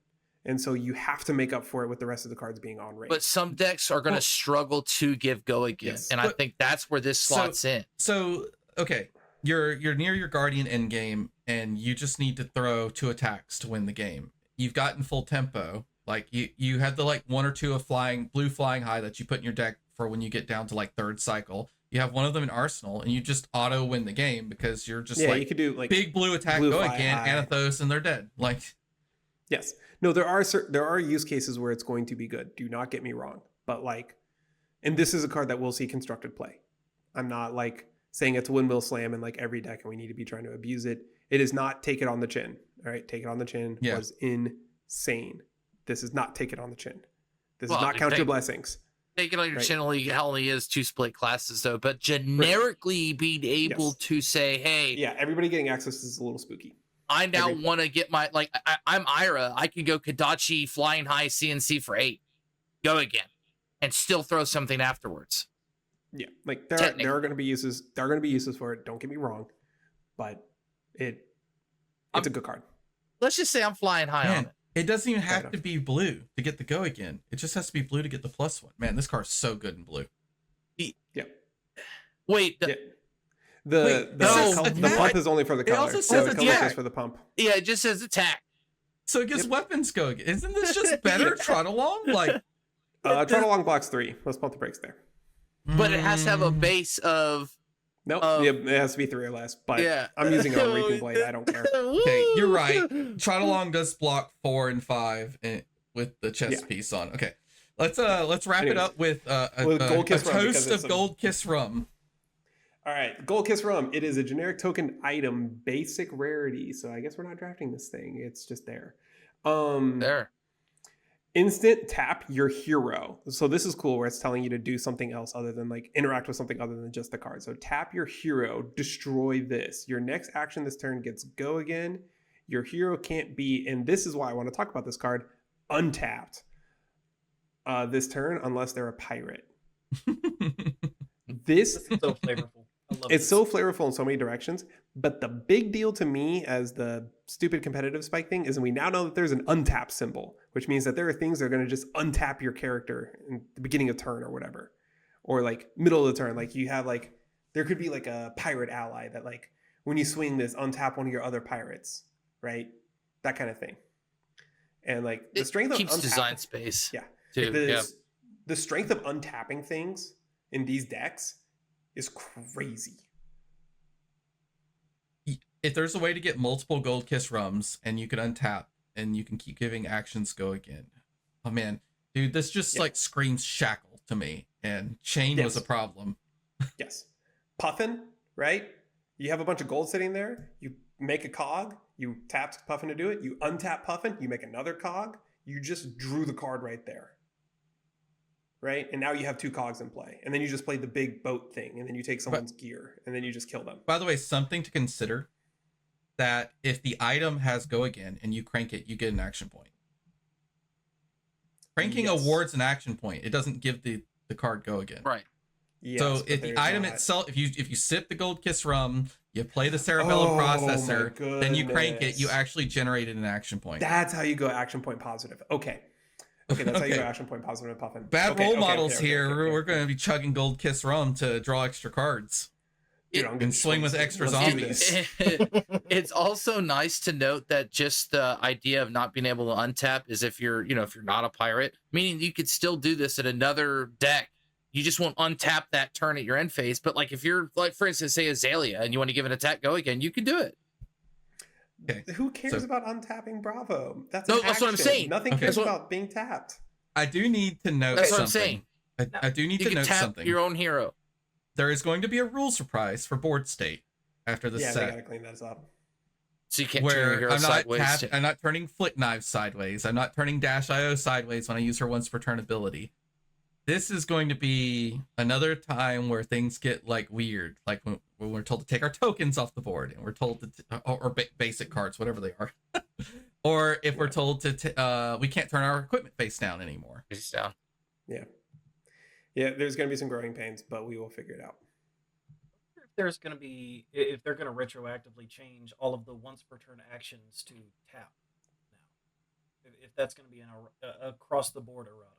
And so you have to make up for it with the rest of the cards being on rate. but some decks are going to struggle to give go again, Yes. and I think that's where this slots in. So okay, you're near your Guardian endgame, and you just need to throw 2 attacks to win the game. You've gotten full tempo. Like you had the like 1 or 2 of blue flying high that you put in your deck for when you get down to like 3rd cycle. You have one of them in Arsenal, and you just auto win the game because you're just you could do like big blue attack blue go fly again, high. Anathos, and they're dead. Like yes. No, there are use cases where it's going to be good. Do not get me wrong. But like, and this is a card that we'll see constructed play. I'm not like saying it's windmill slam in like every deck and we need to be trying to abuse it. It is not take it on the chin. All right. Take it on the chin was insane. This is not take it on the chin. This is not count your blessings. Take it on your chin only is 2 split classes though, but generically being able to say, hey, yeah, everybody getting access is a little spooky. I now want to get my I'm Ira. I can go Kadachi flying high CNC for 8, go again, and still throw something afterwards. Yeah, like there are going to be uses. There are going to be uses for it. Don't get me wrong, but it's a good card. Let's just say I'm flying high on it. It doesn't even have to be blue to get the go again. It just has to be blue to get the +1. Man, this card's so good in blue. Yeah. Wait. The pump is only for the color. It also says the color is attack. for the pump. Yeah, it just says attack. So it gives weapons go again. Isn't this just better Trot Along? Like Trot Along blocks 3. Let's pump the brakes there. But it has to have a base of. Nope, it has to be 3 or less. But Yeah. I'm using it on Reaping Blade. I don't care. Okay, you're right. Trot Along does block 4 and 5 with the chest piece on. Okay, let's wrap it up with Gold Kiss Rum, toast of Gold Kiss Rum. All right, Gold Kiss Rum. It is a generic token item, basic rarity. So I guess we're not drafting this thing. It's just there. There. Instant tap your hero. So this is cool where it's telling you to do something else other than like interact with something other than just the card. So tap your hero, destroy this. Your next action this turn gets go again. Your hero can't be, and this is why I want to talk about this card, untapped this turn unless they're a pirate. This is so flavorful. I love It's this. so flavorful in so many directions. But the big deal to me as the stupid competitive spike thing is we now know that there's an untap symbol, which means that there are things that are going to just untap your character in the beginning of turn or whatever. Or like middle of the turn. Like you have like, there could be like a pirate ally that like, when you swing this, untap one of your other pirates, right? That kind of thing. And like the It strength of keeps design space. Yeah. Too. The strength of untapping things in these decks is crazy. If there's a way to get multiple Gold Kiss Rums and you can untap and you can keep giving actions go again. Oh man, dude, this just like screams Shackle to me, and Chain was a problem. Yes. Puffin, right? You have a bunch of gold sitting there. You make a cog. You tap Puffin to do it. You untap Puffin. You make another cog. You just drew the card right there. Right? And now you have 2 cogs in play. And then you just play the big boat thing. And then you take someone's gear. And then you just kill them. By the way, something to consider, that if the item has go again and you crank it, you get an action point. Cranking awards an action point. It doesn't give the card go again. Right. Yes, so if the item itself, if you sip the Gold Kiss Rum, you play the Cerebellum Processor, then you crank it, you actually generated an action point. That's how you go action point positive. Okay, that's how you go action point positive with Puffin. Bad role models here. We're going to be chugging Gold Kiss Rum to draw extra cards. And swing with extra zombies. It's also nice to note that just the idea of not being able to untap is if you're not a pirate, meaning you could still do this in another deck. You just won't untap that turn at your end phase. But like if you're like, for instance, say Azalea and you want to give an attack go again, you can do it. Okay. Who cares about untapping Bravo? That's what I'm saying. Nothing cares about being tapped. I do need to note That's something. what I'm saying. I do need to note tap something. Your own hero. There is going to be a rule surprise for board state after this set. Yeah, they gotta clean that up. So you can't turn your hero sideways. I'm not turning Flick Knives sideways. I'm not turning Dash IO sideways when I use her once per turn ability. This is going to be another time where things get like weird, like when we're told to take our tokens off the board, and we're told to or basic cards, whatever they are, or if we're told to we can't turn our equipment face down anymore. Face down. Yeah. There's going to be some growing pains, but we will figure it out. If they're going to retroactively change all of the once per turn actions to tap now, if that's going to be an across the board errata.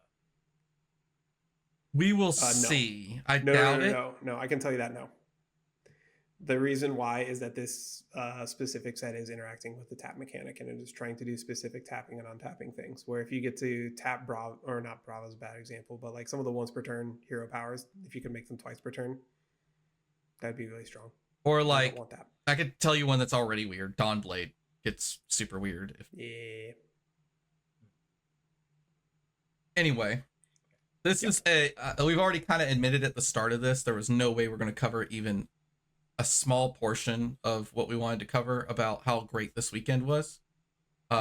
We will see. I No, doubt it. No, I can tell you that no. The reason why is that this specific set is interacting with the tap mechanic, and it is trying to do specific tapping and untapping things. Where if you get to tap Bravo, or not Bravo is a bad example, but like some of the once per turn hero powers, if you can make them twice per turn, that'd be really strong. Or like, I don't want that. I could tell you one that's already weird. Dawnblade gets super weird. Yeah. Anyway. This is we've already kind of admitted at the start of this, there was no way we're going to cover even a small portion of what we wanted to cover about how great this weekend was.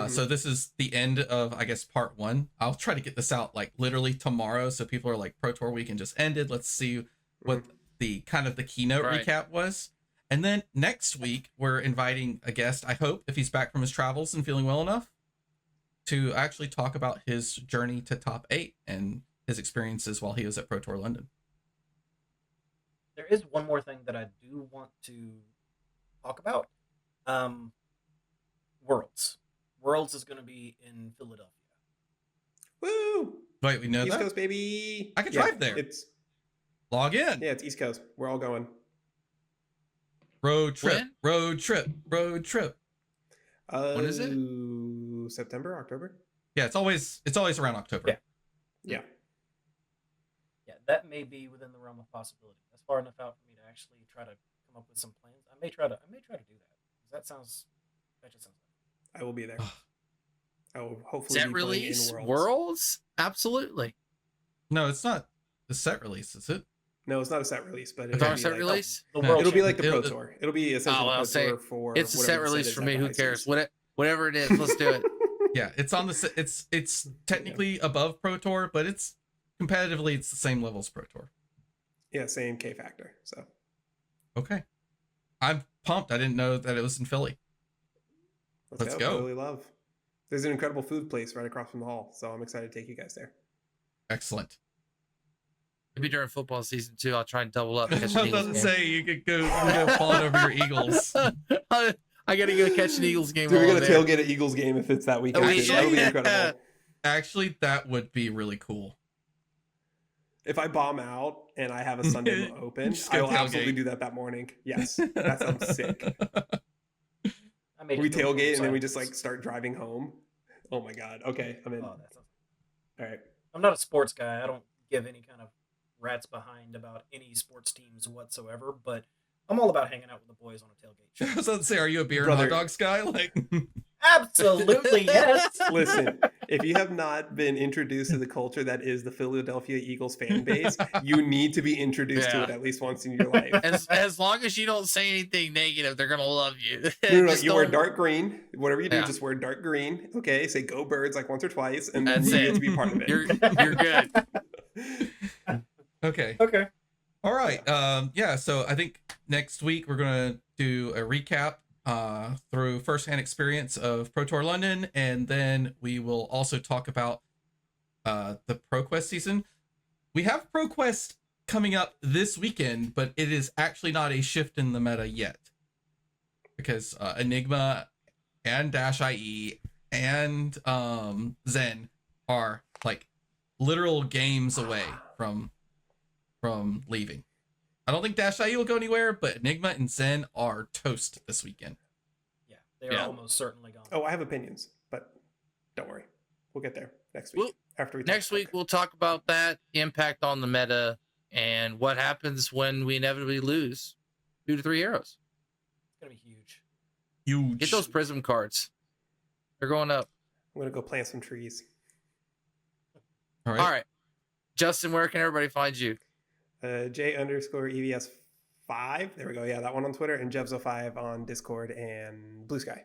So this is the end of, I guess, part 1. I'll try to get this out like literally tomorrow. So people are like, Pro Tour weekend just ended. Let's see what the kind of the keynote recap was. And then next week, we're inviting a guest, I hope, if he's back from his travels and feeling well enough, to actually talk about his journey to top 8 and his experiences while he was at Pro Tour London. There is one more thing that I do want to talk about. Worlds. Worlds is going to be in Philadelphia. Woo! Wait, we know East that? Coast, baby. I could drive there. It's log in. Yeah, it's East Coast. We're all going. Road trip. When? Road trip. Road trip. When is it? September, October. Yeah, it's always around October. Yeah. Yeah, that may be within the realm of possibility. That's far enough out for me to actually try to come up with some plans. I may try to do that. That just sounds I will be there. I will hopefully Set be release playing in Worlds? Absolutely. No, it's not the set release, is it? No, it's not a set release, but It's not a set release? It'll be like the Pro Tour. It'll be essentially I'll Pro say Tour for it's a set release for me. Who cares? What? Whatever it is, let's do it. Yeah, it's on the it's technically above Pro Tour, but it's competitively it's the same level as Pro Tour. Yeah, same K factor. So okay, I'm pumped. I didn't know that it was in Philly. Let's go. I really love. There's an incredible food place right across from the hall, so I'm excited to take you guys there. Excellent. Maybe during football season too, I'll try and double up. I was about to say you could go falling over your Eagles. I gotta go catch an Eagles game. Dude, we're gonna tailgate an Eagles game if it's that weekend. That would be incredible. Actually, that would be really cool. If I bomb out and I have a Sunday open, I will absolutely do that morning. Yes, that sounds sick. We tailgate and then we just like start driving home Oh my god. Okay, I'm in. Oh, that sounds... All right. I'm not a sports guy. I don't give any kind of rats behind about any sports teams whatsoever, but I'm all about hanging out with the boys on a tailgate. I was about to say, are you a beer and Brother. hot dogs guy? Like, Absolutely, yes. Listen, if you have not been introduced to the culture that is the Philadelphia Eagles fan base, you need to be introduced to Yeah. it at least once in your life. As long as you don't say anything negative, they're gonna love you. No, Just you wear don't- dark green. Whatever you do, Yeah. just wear dark green. Okay, say "Go Birds" like once or twice, and then That's you it. get to be part of it. You're good. okay. Okay. All right. Yeah. So I think next week we're gonna do a recap through firsthand experience of Pro Tour London, and then we will also talk about the ProQuest season. We have ProQuest coming up this weekend, but it is actually not a shift in the meta yet, because Enigma and Dash IE and Zen are like literal games away from leaving. I don't think Dash IE will go anywhere, but Enigma and Zen are toast this weekend. Yeah, they are almost certainly gone. Oh, I have opinions, but don't worry, we'll get there next week. After we Next week we'll talk about that impact on the meta and what happens when we inevitably lose 2 to 3 heroes. It's gonna be huge. Huge. Get those prism cards. They're going up. I'm gonna go plant some trees. All right. All right. Justin, where can everybody find you? J_EVS5. There we go. Yeah, that one on Twitter, and Jebzo5 on Discord and Blue Sky.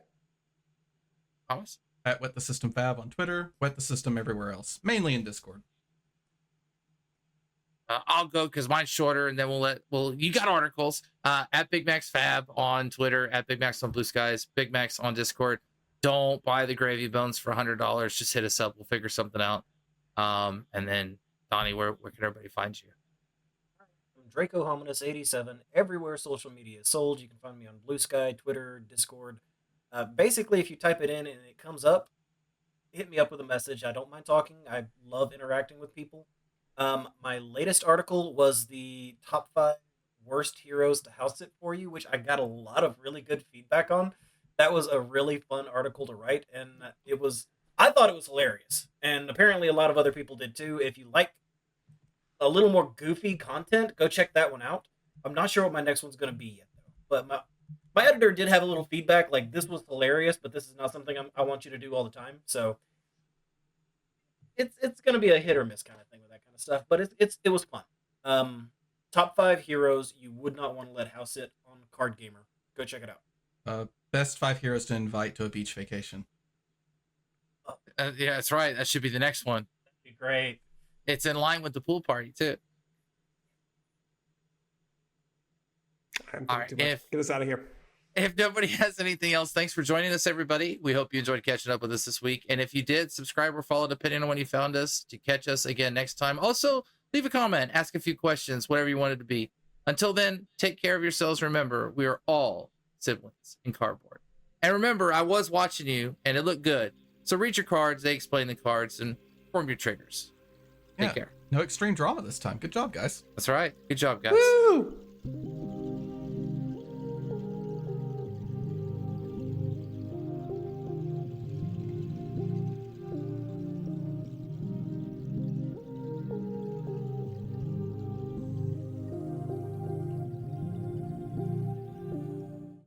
Thomas? At Wet the System Fab on Twitter, Wet the System everywhere else, mainly in Discord. I'll go because mine's shorter, and then you got articles at Big Max Fab on Twitter, at Big Max on Blue Skies, Big Max on Discord. Don't buy the gravy bones for $100. Just hit us up. We'll figure something out. And then Donnie, where can everybody find you? I'm Draco Hominus 87. Everywhere social media is sold. You can find me on Blue Sky, Twitter, Discord. Basically, if you type it in and it comes up, hit me up with a message. I don't mind talking. I love interacting with people. My latest article was the top 5 worst heroes to house sit for you, which I got a lot of really good feedback on. That was a really fun article to write, and I thought it was hilarious. And apparently a lot of other people did too. If you like a little more goofy content, go check that one out. I'm not sure what my next one's going to be yet, though. But my editor did have a little feedback, like, this was hilarious, but this is not something I want you to do all the time. So it's going to be a hit or miss kind of thing with that kind of stuff. But it was fun. Top 5 heroes you would not want to let house sit on Card Gamer. Go check it out. Best 5 heroes to invite to a beach vacation. Yeah, that's right. That should be the next one. That'd be great. It's in line with the pool party too. All right, Get us out of here. If nobody has anything else, thanks for joining us, everybody. We hope you enjoyed catching up with us this week. And if you did, subscribe or follow depending on when you found us to catch us again next time. Also, leave a comment, ask a few questions, whatever you want it to be. Until then, take care of yourselves. Remember, we are all siblings in cardboard. And remember, I was watching you and it looked good. So read your cards, they explain the cards, and form your triggers. Take care. No extreme drama this time. Good job, guys. That's right. Good job, guys. Woo!